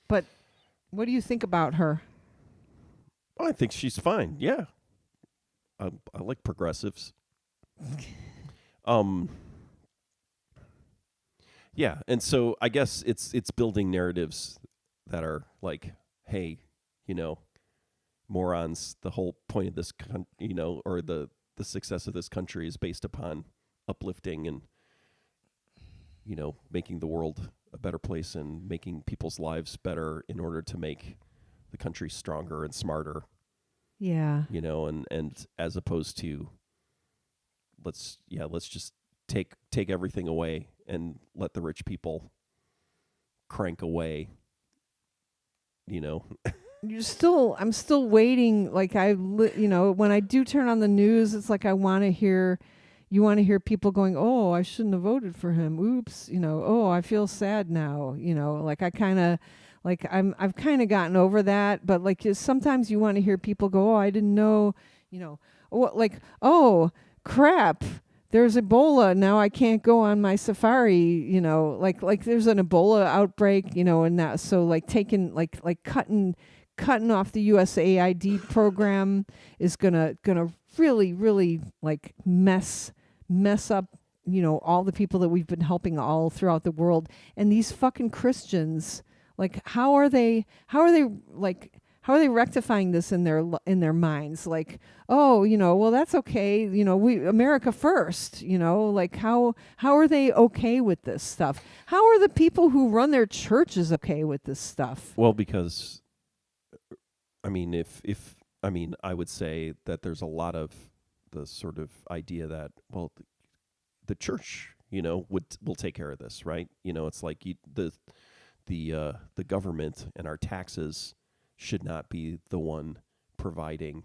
But what do you think about her? I think she's fine. Yeah. I like progressives. Yeah, and so I guess it's building narratives that are like, hey, morons, the whole point of this or the success of this country is based upon uplifting and making the world a better place and making people's lives better in order to make the country stronger and smarter. Yeah. And as opposed to let's just take everything away and let the rich people crank away. I'm still waiting. Like when I do turn on the news, it's like you want to hear people going, "Oh, I shouldn't have voted for him. Oops." "Oh, I feel sad now." Like I've kind of gotten over that, but like sometimes you want to hear people go, "Oh, I didn't know," like, "Oh, crap. There's Ebola. Now I can't go on my safari," like there's an Ebola outbreak, and that, so like taking like cutting off the USAID program is gonna really, really like mess up, all the people that we've been helping all throughout the world. And these fucking Christians, like, how are they rectifying this in their minds? Like, oh, well, that's okay. We America first. Like how are they okay with this stuff? How are the people who run their churches okay with this stuff? Well, because I mean, I would say that there's a lot of the sort of idea that, well, the church, will take care of this, right? It's like the government and our taxes should not be the one providing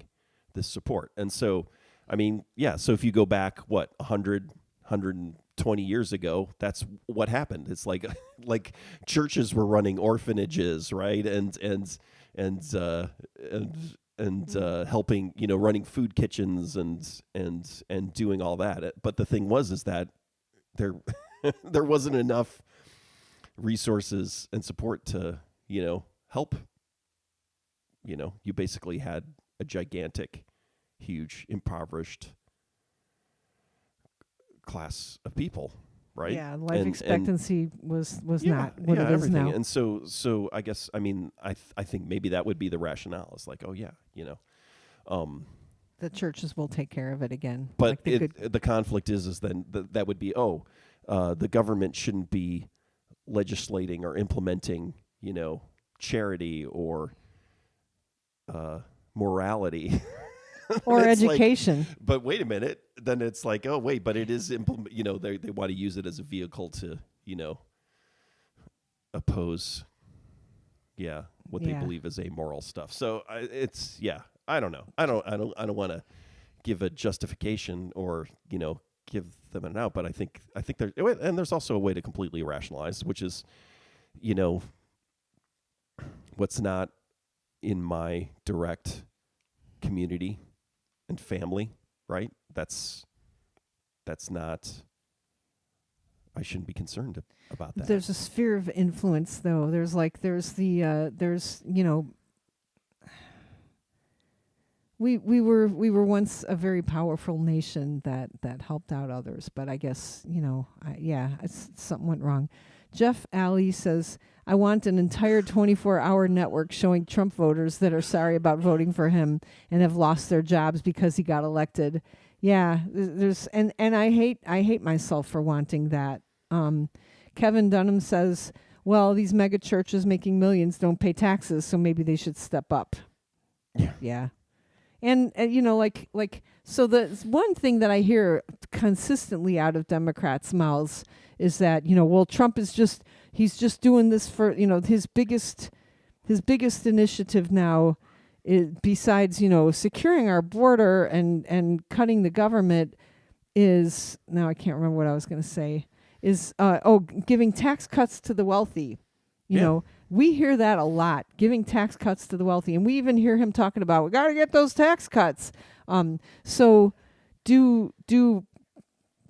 this support. And so, I mean, yeah, so if you go back, 120 years ago, that's what happened. It's like churches were running orphanages, right? And helping, running food kitchens and doing all that. But the thing is that there there wasn't enough resources and support to, help. You basically had a gigantic, huge, impoverished class of people, right? Yeah, life expectancy was not what it is everything. now. And so I guess, I mean, I think maybe that would be the rationale. It's like, oh yeah, the churches will take care of it again. But like the conflict is then that would be, the government shouldn't be legislating or implementing, charity or morality. or education. Like, but wait a minute. Then it's like, oh wait, but it is they want to use it as a vehicle to, oppose what they believe is amoral stuff. So I don't know. I don't want to give a justification or, give them an out, but I think there's also a way to completely rationalize, which is, what's not in my direct community and family, right? That's not, I shouldn't be concerned about that. There's a sphere of influence, though. There's we were once a very powerful nation that helped out others, but I guess, something went wrong. Jeff Alley says, I want an entire 24-hour network showing Trump voters that are sorry about voting for him and have lost their jobs because he got elected. Yeah, there's and I hate myself for wanting that. Kevin Dunham says, well, these mega churches making millions don't pay taxes, so maybe they should step up. Yeah. And so the one thing that I hear consistently out of Democrats' mouths is that, well, Trump is he's just doing this for, his biggest initiative now is, besides, securing our border and cutting the government, is, now I can't remember what I was going to say, is giving tax cuts to the wealthy. You know, We hear that a lot, giving tax cuts to the wealthy. And we even hear him talking about, we got to get those tax cuts. So do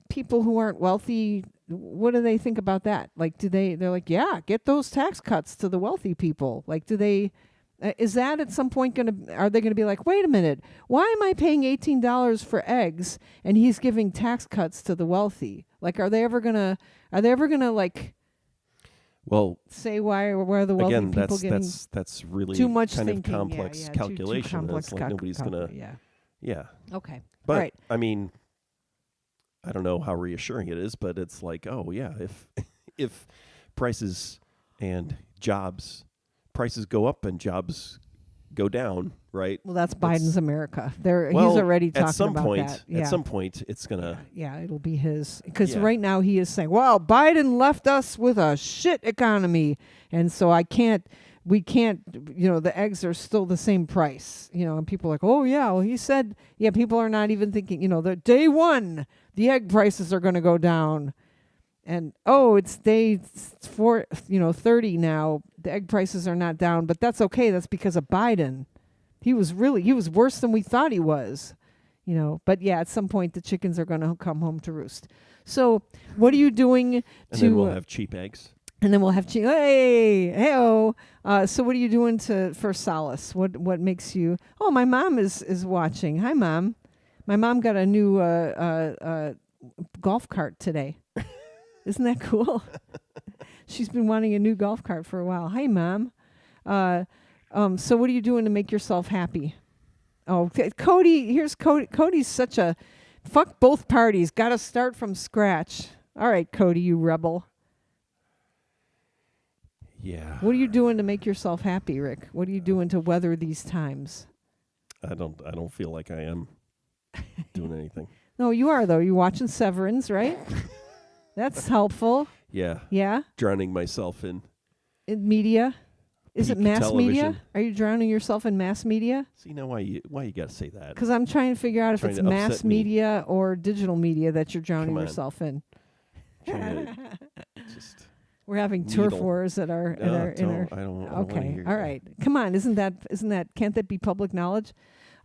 people who aren't wealthy, what do they think about that? Like, they're like, yeah, get those tax cuts to the wealthy people. Like, do they, is that at some point are they going to be like, wait a minute, why am I paying $18 for eggs and he's giving tax cuts to the wealthy? Like, are they ever going to like, well, say why are the wealthy again, people getting that's really too much kind thinking. of complex calculation. Too complex It's like nobody's gonna. Yeah. Okay. But all right. I mean, I don't know how reassuring it is, but it's like, oh yeah, if prices and prices go up and jobs go down, right? Well, that's Biden's America. He's Well, already talking at some about point, that. Yeah. At some point, it's gonna. Yeah, it'll be his. Because Yeah. right now he is saying, well, Biden left us with a shit economy. And so we can't, the eggs are still the same price. And people are like, oh, yeah, well, he said, yeah, people are not even thinking, the day one, the egg prices are going to go down. And, it's day 30 now. The egg prices are not down, but that's okay. That's because of Biden. He was worse than we thought he was, But yeah, at some point the chickens are going to come home to roost. So what are you doing And then we'll have cheap eggs. And then we'll have hey-oh. So what are you doing for solace? What makes you? Oh, my mom is watching. Hi, Mom. My mom got a new golf cart today. Isn't that cool? She's been wanting a new golf cart for a while. Hi, Mom. So what are you doing to make yourself happy? Oh, Cody. Here's Cody. Cody's such a fuck both parties. Got to start from scratch. All right, Cody, you rebel. Yeah. What are you doing to make yourself happy, Rick? What are you doing to weather these times? I don't feel like I am doing anything. No, you are though. You're watching Severance, right? That's helpful. Yeah. Yeah. Drowning myself in media. Is it mass television. media? Are you drowning yourself in mass media? So you know why you got to say that? Because I'm trying to figure out if Trying it's to mass upset me. media or digital media that you're drowning Come on. yourself in. Trying to just We're having turf needle. wars at our No, in our. I don't wanna Okay, hear all that. right. Come on, isn't that? Can't that be public knowledge?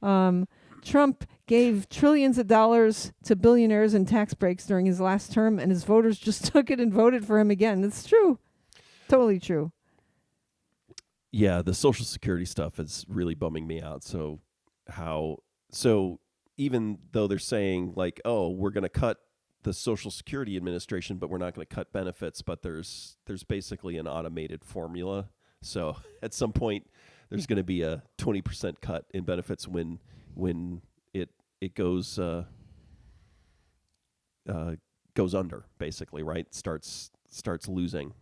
Trump gave trillions of dollars to billionaires in tax breaks during his last term, and his voters just took it and voted for him again. It's true, totally true. Yeah, the Social Security stuff is really bumming me out. So even though they're saying like, oh, we're going to cut the Social Security Administration, but we're not going to cut benefits, but there's basically an automated formula. So at some point, there's going to be a 20% cut in benefits when it goes under, basically, right? Starts losing.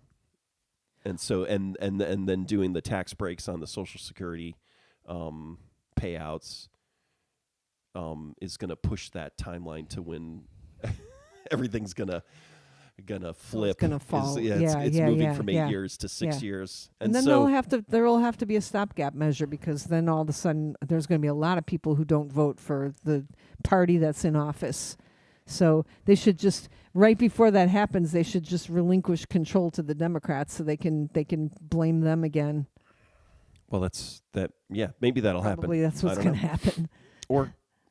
And so and then doing the tax breaks on the Social Security payouts is going to push that timeline to when everything's gonna flip. It's gonna fall. It's moving from 8 years to 6 years, and then so there will have to be a stopgap measure, because then all of a sudden there's going to be a lot of people who don't vote for the party that's in office. So they should just, right before that happens, they should just relinquish control to the Democrats so they can blame them again. well, maybe that'll Probably happen. that's what's going to happen.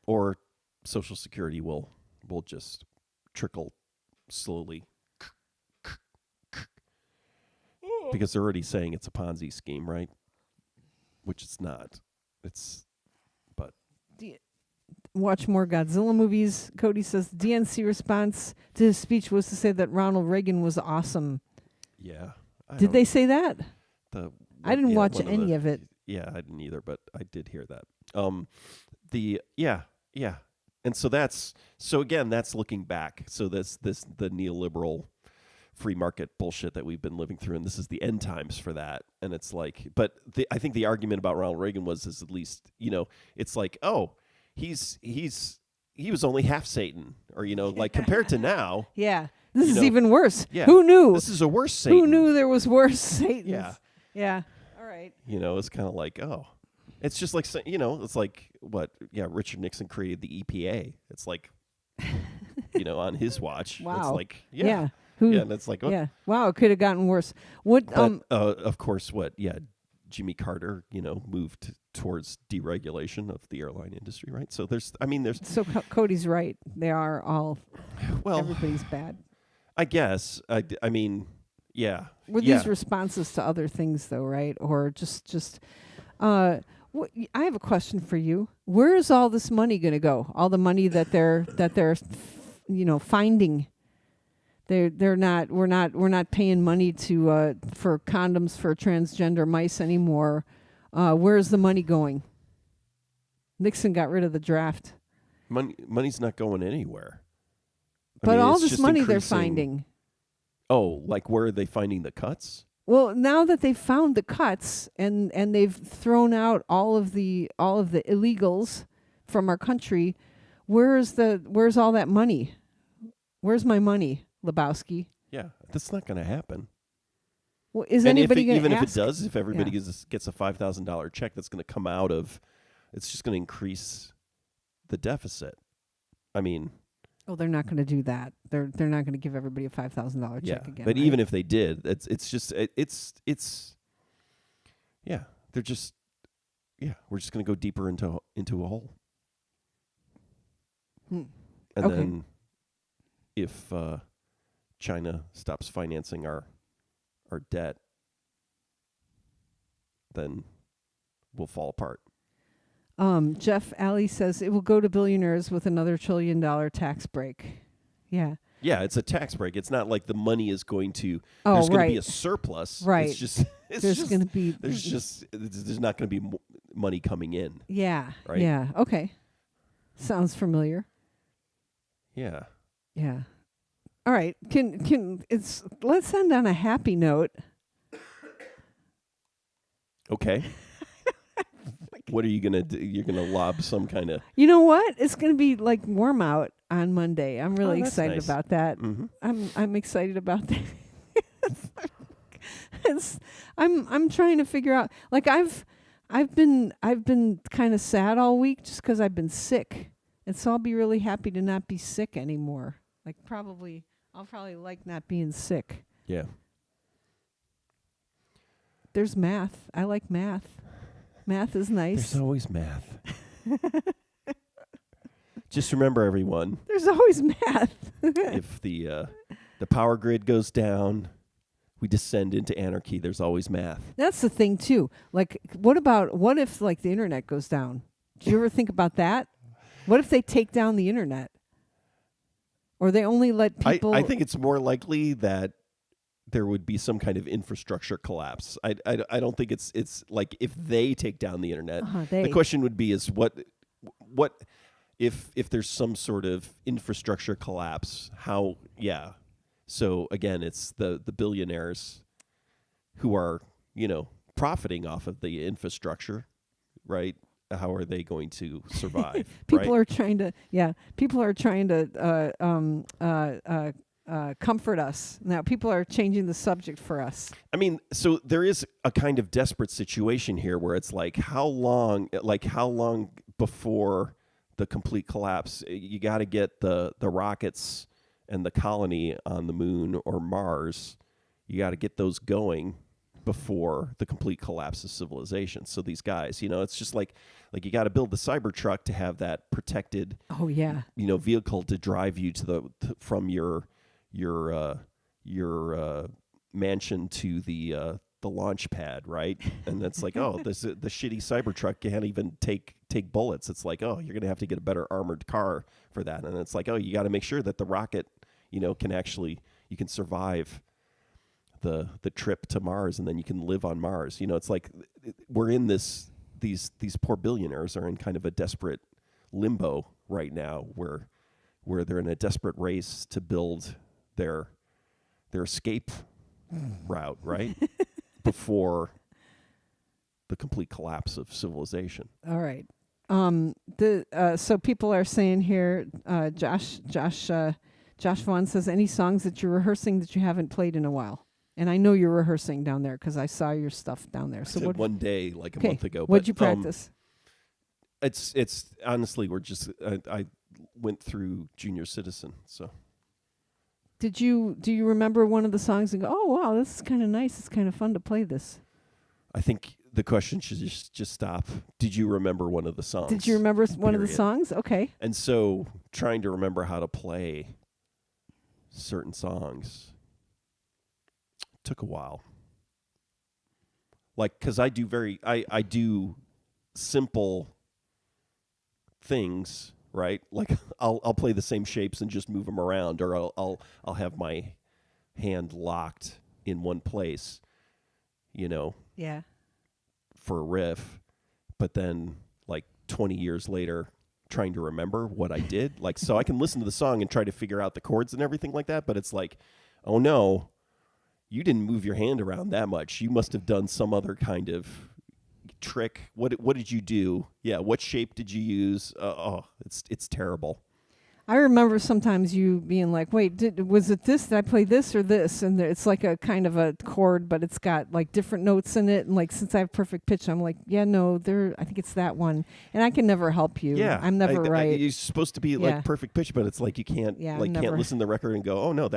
Or Social Security will just trickle slowly. Because they're already saying it's a Ponzi scheme, right? Which it's not. Watch more Godzilla movies. Cody says the DNC response to his speech was to say that Ronald Reagan was awesome. Yeah. Did they say that? I didn't watch one any of it. Yeah, I didn't either, but I did hear that. And so again, that's looking back. So the neoliberal free market bullshit that we've been living through, and this is the end times for that. And it's like, but I think the argument about Ronald Reagan is at least, it's like, oh, he was only half Satan, or like compared to now. Yeah, this is even worse. Yeah, who knew? This is a worse Satan. Who knew there was worse Satans? Yeah. All right. It's kind of like, oh, it's just like, it's like what? Yeah, Richard Nixon created the EPA. It's like, on his watch. Wow. It's like, Yeah. Who? Yeah, and it's like, oh. Yeah. Wow, it could have gotten worse. What? But, of course, Jimmy Carter, moved towards deregulation of the airline industry, right? So there's. So Cody's right. They are all. Well, everybody's bad. I guess. I mean, yeah. Were these responses to other things, though, right? Or just. I have a question for you. Where is all this money going to go? All the money that they're finding. We're not paying money to for condoms for transgender mice anymore. Where's the money going? Nixon got rid of the draft. Money's not going anywhere. But all this money they're finding. Oh, like where are they finding the cuts? Well, now that they've found the cuts and they've thrown out all of the illegals from our country, where's all that money? Where's my money, Lebowski? Yeah, that's not going to happen. Well, is anybody going to even if it does, if everybody gets a $5,000 check, that's going to come out of, it's just going to increase the deficit. I mean, oh, they're not going to do that. They're not going to give everybody a $5,000 check again. But right? even if they did, they're just we're just going to go deeper into a hole. And then if China stops financing our debt, then we'll fall apart. Jeff Alley says it will go to billionaires with another $1 trillion tax break. Yeah. Yeah, it's a tax break. It's not like the money is going to. Oh, there's going right. to be a surplus. Right. It's just. There's going to be. There's not going to be money coming in. Yeah. Right? Yeah. Okay. Sounds familiar. Yeah. Yeah. All right. Let's end on a happy note. Okay. What are you gonna do? You're gonna lob some kind of. You know what? It's gonna be like warm out on Monday. I'm really excited nice. about that. Mm-hmm. I'm excited about that. I'm trying to figure out. Like I've been kind of sad all week just because I've been sick, and so I'll be really happy to not be sick anymore. Like I'll probably like not being sick. Yeah. There's math. I like math. Math is nice. There's always math. Just remember, everyone. There's always math. If the power grid goes down, we descend into anarchy. There's always math. That's the thing too. Like, what if like the internet goes down? Do you ever think about that? What if they take down the internet, or they only let people? I think it's more likely that there would be some kind of infrastructure collapse. I don't think it's like if they take down the internet. The question would be is what if there's some sort of infrastructure collapse? How? Yeah. So again, it's the billionaires who are profiting off of the infrastructure, right? How are they going to survive? People are trying to comfort us. Now people are changing the subject for us. I mean, so there is a kind of desperate situation here where it's like how long before the complete collapse? You got to get the rockets and the colony on the moon or Mars. You got to get those going before the complete collapse of civilization. So these guys, it's just like you got to build the Cybertruck to have that protected vehicle to drive you from your mansion to the launch pad, right? And that's like, the shitty Cybertruck can't even take bullets. It's like, you're gonna have to get a better armored car for that. And it's like, you got to make sure that the rocket, you can survive the trip to Mars, and then you can live on Mars. It's like we're in this. These poor billionaires are in kind of a desperate limbo right now, where they're in a desperate race to build their escape route, right? Before the complete collapse of civilization. All right. So people are saying here, Josh Vaughn says, any songs that you're rehearsing that you haven't played in a while? And I know you're rehearsing down there because I saw your stuff down there. So one day, like a month ago. What'd you practice? It's honestly, we're just I went through Junior Citizen, so. Do you remember one of the songs and go, oh wow, this is kind of nice. It's kind of fun to play this. I think the question should just stop. Did you remember one of the songs? Did you remember one of the Period. songs? Okay. And so trying to remember how to play certain songs took a while. Like, because I do simple things, right? Like I'll play the same shapes and just move them around, or I'll have my hand locked in one place, Yeah. for a riff, but then like 20 years later trying to remember what I did. Like, so I can listen to the song and try to figure out the chords and everything like that, but it's like, oh no, you didn't move your hand around that much. You must have done some other kind of trick. What did you do? Yeah, what shape did you use? It's terrible. I remember sometimes you being like, wait, was it this? Did I play this or this? And it's like a kind of a chord, but it's got like different notes in it. And like, since I have perfect pitch, I'm like, yeah, no, I think it's that one. And I can never help you. Yeah. I'm never right. You're supposed to be like perfect pitch, but it's like you can't can't listen to the record and go, oh no,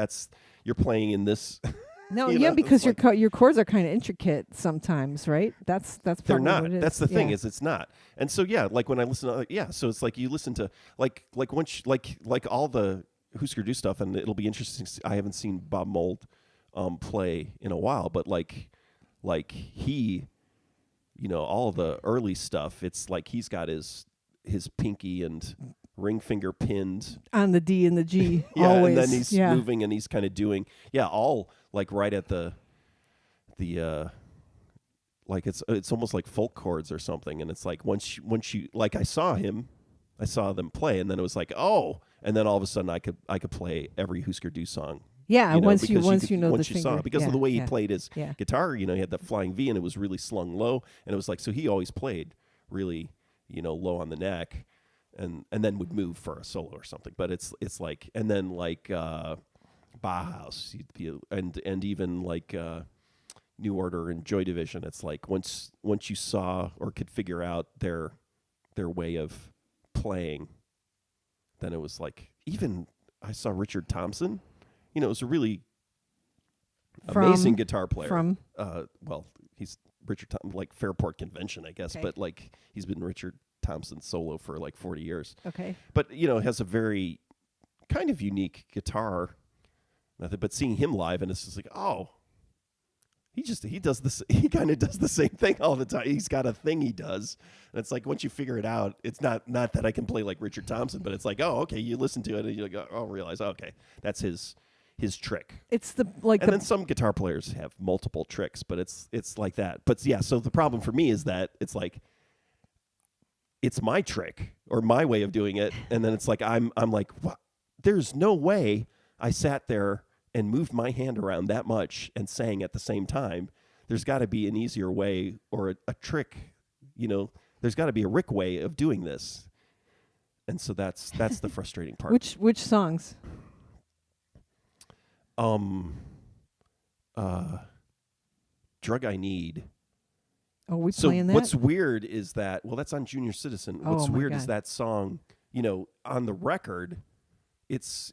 you're playing in this. No, because your chords are kind of intricate sometimes, right? That's they're not. what it is. That's the thing is it's not. And so like when I listen to so it's like you listen to like once like all the Husker Du stuff, and it'll be interesting. I haven't seen Bob Mould play in a while, but like he, all the early stuff, it's like he's got his pinky and ring finger pinned on the D and the G. Yeah, always. and then he's moving and he's kind of doing all like right at the like it's almost like folk chords or something, and it's like once you like I saw them play, and then it was like, oh, and then all of a sudden I could play every Husker Du song. Yeah, once you know once the you finger. saw, because of the way he Yeah. played his guitar, he had that flying V and it was really slung low, and it was like, so he always played really, low on the neck, and then would move for a solo or something. But it's like, and then like Bauhaus and even like New Order and Joy Division, it's like once you saw or could figure out their way of playing, then it was like, even I saw Richard Thompson. It was a really amazing guitar player. He's Richard like Fairport Convention, I guess, but like he's been Richard Thompson solo for like 40 years. Okay. But has a very kind of unique guitar method. But seeing him live, and it's just like, oh, he does this. He kind of does the same thing all the time. He's got a thing he does, and it's like once you figure it out, it's not that I can play like Richard Thompson, but it's like, oh, okay, you listen to it and you go, oh, realize, okay, that's his trick. It's and then some guitar players have multiple tricks, but it's like that. But yeah, so the problem for me is that it's like it's my trick or my way of doing it, and then it's like I'm like, what? There's no way I sat there and moved my hand around that much and sang at the same time. There's got to be an easier way or a trick. There's got to be a Rick way of doing this, and so that's the frustrating part. Which songs? Drug I Need. Oh, we playing that? What's weird is that, that's on Junior Citizen. Oh, what's my weird God. is that song, on the record, it's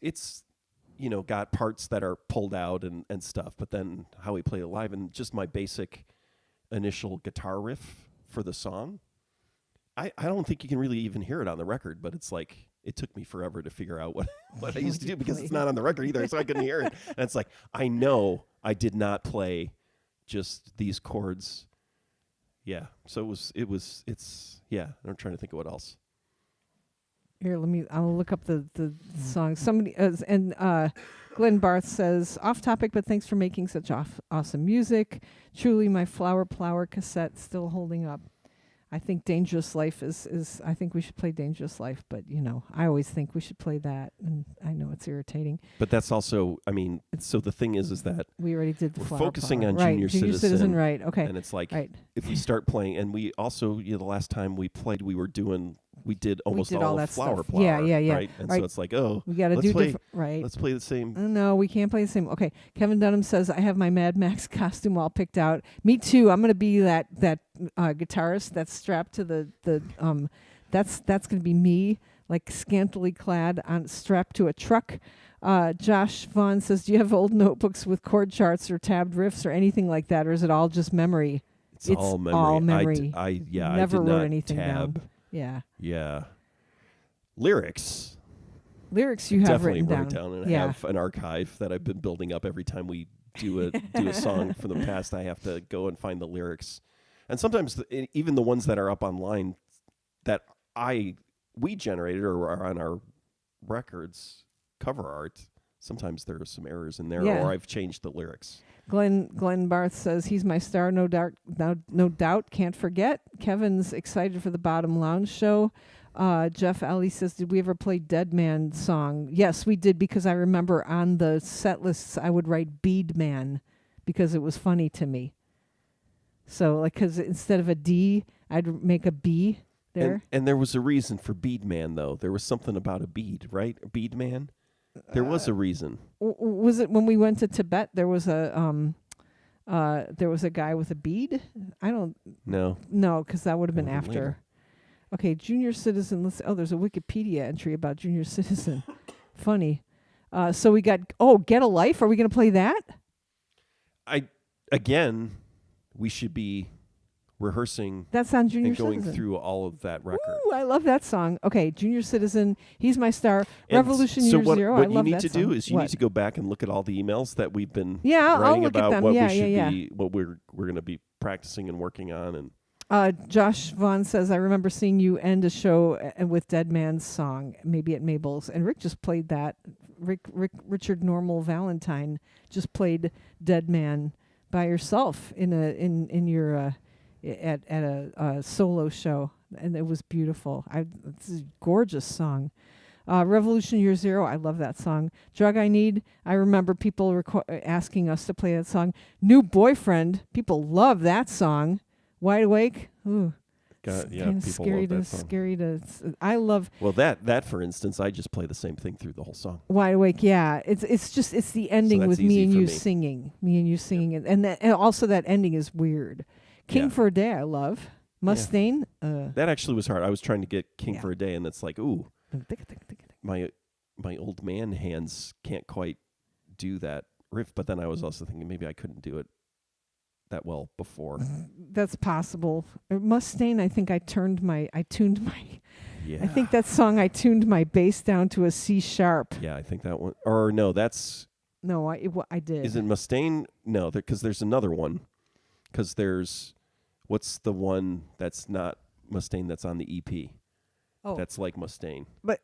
got parts that are pulled out and stuff, but then how we play it live and just my basic initial guitar riff for the song, I don't think you can really even hear it on the record, but it's like, it took me forever to figure out what I used to do because it's not on the record either, so I couldn't hear it. And it's like, I know I did not play just these chords. Yeah. So it's I'm trying to think of what else. Here, I'll look up the song. Somebody, Glenn Barth says, off topic, but thanks for making such awesome music. Truly my Flower Plower cassette still holding up. I think Dangerous Life is I think we should play Dangerous Life, but I always think we should play that, and I know it's irritating. But that's also, so the thing is that we already did the we're Flower focusing Plower. on Right, Junior Citizen, right? Okay, and it's like right. if we start playing, and we also the last time we played, we did almost all that of Flower stuff. Plower, Yeah. right? And so it's like, we got to do play, different, right? Let's play the same. No, we can't play the same. Okay, Kevin Dunham says I have my Mad Max costume all picked out. Me too. I'm gonna be that guitarist that's strapped to the that's gonna be me. like scantily clad, strapped to a truck. Josh Vaughn says, do you have old notebooks with chord charts or tabbed riffs or anything like that, or is it all just memory? It's all memory. I Never did wrote not anything tab. down. Yeah. Yeah. Lyrics. Lyrics you have Definitely written wrote down and yeah. have an archive that I've been building up every time we do a song from the past. I have to go and find the lyrics. And sometimes even the ones that are up online that we generated or are on our records cover art, sometimes there are some errors in there, or I've changed the lyrics. Glenn Barth says, he's my star, no doubt, can't forget. Kevin's excited for the Bottom Lounge show. Jeff Alley says, did we ever play Dead Man song? Yes, we did, because I remember on the set lists I would write Bead Man because it was funny to me. So, like, because instead of a D, I'd make a B there. And there was a reason for Bead Man, though. There was something about a bead, right? A bead man? There was a reason. Was it when we went to Tibet? There was a guy with a bead. I don't. No, because that would have been after. Later. Okay, Junior Citizen. There's a Wikipedia entry about Junior Citizen. Funny. So we got Get a Life. Are we going to play that? We should be rehearsing. That's on Junior and going Citizen. through all of that record. Ooh, I love that song. Okay, Junior Citizen. He's my star. And Revolution so Year Zero. What I you love need that to song. do is you need to go back and look at all the emails that we've been I'll writing look about at them. what Yeah, we should yeah. be, what we're going to be practicing and working on. And Josh Vaughn says, I remember seeing you end a show with Dead Man's song, maybe at Mabel's, and Rick just played that. Richard Normal Valentine just played Dead Man by yourself in your at a solo show, and it was beautiful. It's a gorgeous song. Revolution Year Zero, I love that song. Drug I Need, I remember people asking us to play that song. New Boyfriend, people love that song. Wide Awake, ooh, God, yeah, kind of people scary love that to song. scary to. I love. Well, that for instance, I just play the same thing through the whole song. Wide Awake, yeah. It's the ending that's with me easy and for you me. singing, and also that ending is weird. King for a Day, I love. Mustaine, That actually was hard. I was trying to get King Yeah. for a Day, and it's like, ooh, my old man hands can't quite do that riff. But then I was also thinking maybe I couldn't do it that well before. That's possible. Mustaine, I think I tuned my. Yeah. I think that song I tuned my bass down to a C sharp. Yeah, I think that one. Or no, that's. No, I did. Is it Mustaine? No, because there's another one. Because there's, what's the one that's not Mustaine that's on the EP? Oh, That's like Mustaine. but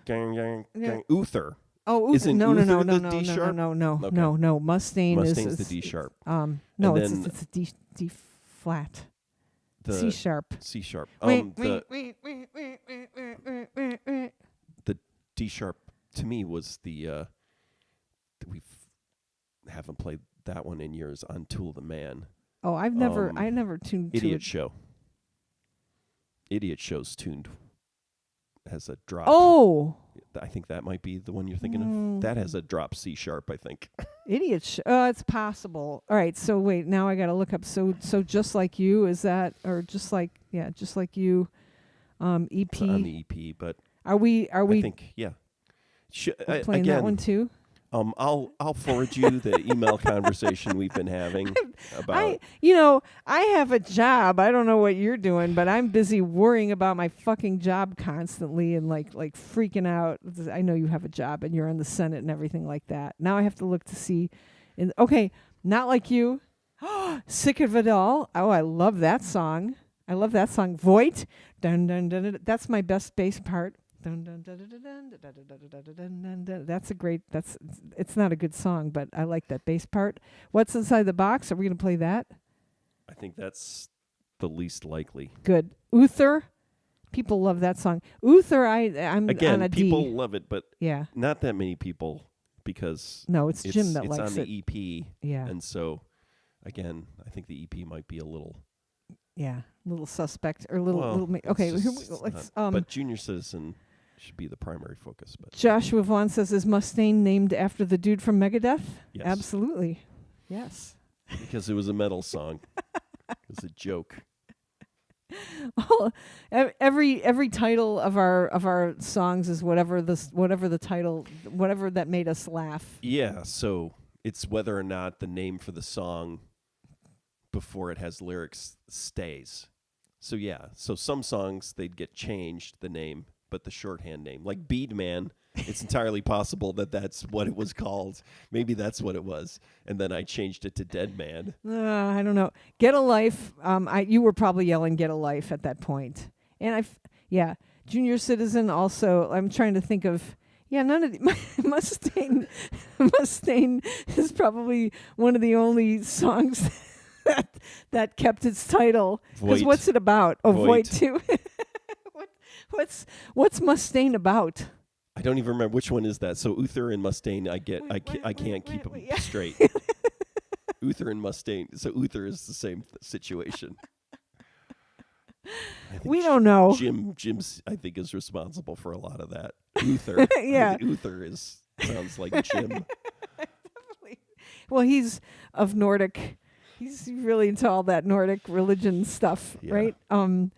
Gang, Yeah. Uther. oh, Isn't no, Uther the D sharp? no. Okay. No. Mustaine Mustaine's the is D sharp. no, And it's then a D flat. The C sharp. C sharp. The The D sharp to me was the we haven't played that one in years on Tool the Man. Oh, I never tuned Idiot to it. Show. Idiot Show's tuned has a drop. Oh, I think that might be the one you're thinking Mm. of. That has a drop C sharp, I think. Idiot. It's possible. All right. So wait. Now I got to look up. So Just Like You, is that, or Just Like You, EP? It's on the EP, but Are we I think we're playing that one too? I'll forward you the email conversation we've been having about. I have a job. I don't know what you're doing, but I'm busy worrying about my fucking job constantly and like freaking out. I know you have a job and you're in the Senate and everything like that. Now I have to look to see. Not Like You. Sick of It All. Oh, I love that song. Voigt. Dun dun dun dun. That's my best bass part. Dun, dun, dun, dun, dun, dun, dun, dun, dun, dun, dun, dun, dun. That's a great. It's not a good song, but I like that bass part. What's Inside the Box? Are we gonna play that? I think that's the least likely. Good. Uther. People love that song. Uther. I'm Again, on a D. people love it, but Yeah. not that many people because No, it's Jim that it's likes on it. the EP, Yeah. and so again, I think the EP might be a little. Yeah. Little suspect or little. It's Okay. just Let's. not- but Junior Citizen should be the primary focus. But Joshua Vaughn says, "Is Mustaine named after the dude from Megadeth?" yes, Absolutely. Yes. because it was a metal song. It was a joke. Well, every title of our songs is whatever the title, whatever that made us laugh. Yeah, so it's whether or not the name for the song before it has lyrics stays. So yeah, so some songs they'd get changed the name, but the shorthand name, like Bead Man, it's entirely possible that that's what it was called. Maybe that's what it was, and then I changed it to Dead Man. I don't know. Get a Life. You were probably yelling "Get a Life" at that point, and Junior Citizen. Also, I'm trying to think of. Yeah, none of the Mustaine. Mustaine is probably one of the only songs that kept its title. Because Voight. what's it about? Oh, Voight. Voight too. What's Mustaine about? I don't even remember which one is that. So Uther and Mustaine, I can't keep them yeah. straight. Uther and Mustaine. So Uther is the same situation. We don't know. Jim's I think is responsible for a lot of that. Uther. Yeah. Uther sounds like Jim. Definitely. Well, he's of Nordic. He's really into all that Nordic religion stuff, Yeah. right?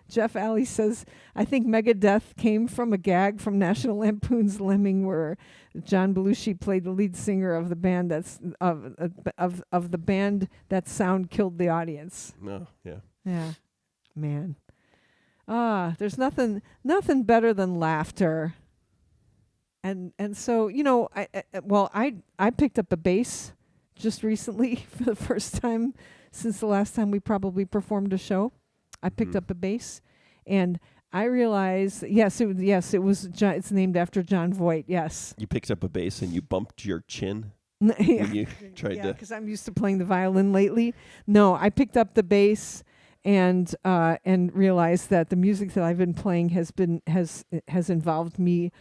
Jeff Alley says, I think Megadeth came from a gag from National Lampoon's Lemming, where John Belushi played the lead singer of the band of the band that sound killed the audience. No, yeah. Yeah, man. There's nothing better than laughter. And so I picked up a bass just recently for the first time since the last time we probably performed a show. I picked up a bass, and I realized it's named after John Voight. Yes. You picked up a bass and you bumped your chin Yeah. when you tried to. Because I'm used to playing the violin lately. No, I picked up the bass and realized that the music that I've been playing has involved me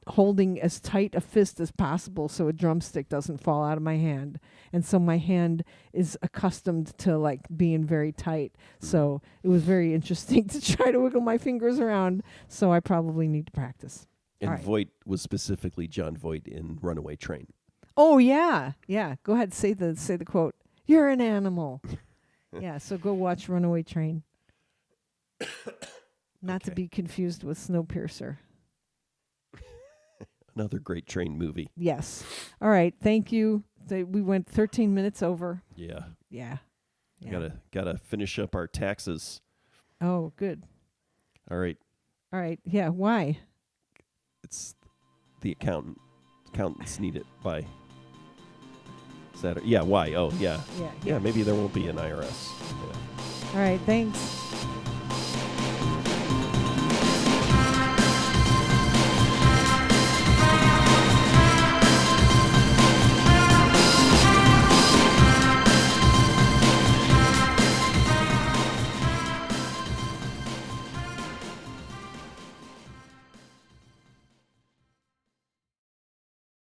holding as tight a fist as possible so a drumstick doesn't fall out of my hand, and so my hand is accustomed to like being very tight. So it was very interesting to try to wiggle my fingers around, so I probably need to practice. And All right. Voight was specifically John Voight in Runaway Train. Oh yeah, go ahead, say the quote. You're an animal. Yeah, so go watch Runaway Train. Not to Okay. be confused with Snowpiercer. Another great train movie. Yes. All right. Thank you. We went 13 minutes over. Yeah. Yeah. Gotta finish up our taxes. Oh, good. All right. All right. Yeah. Why? It's the accountants need it by Saturday. Yeah, why? Oh, yeah. Yeah. Yeah, maybe there won't be an IRS. Yeah. All right. Thanks.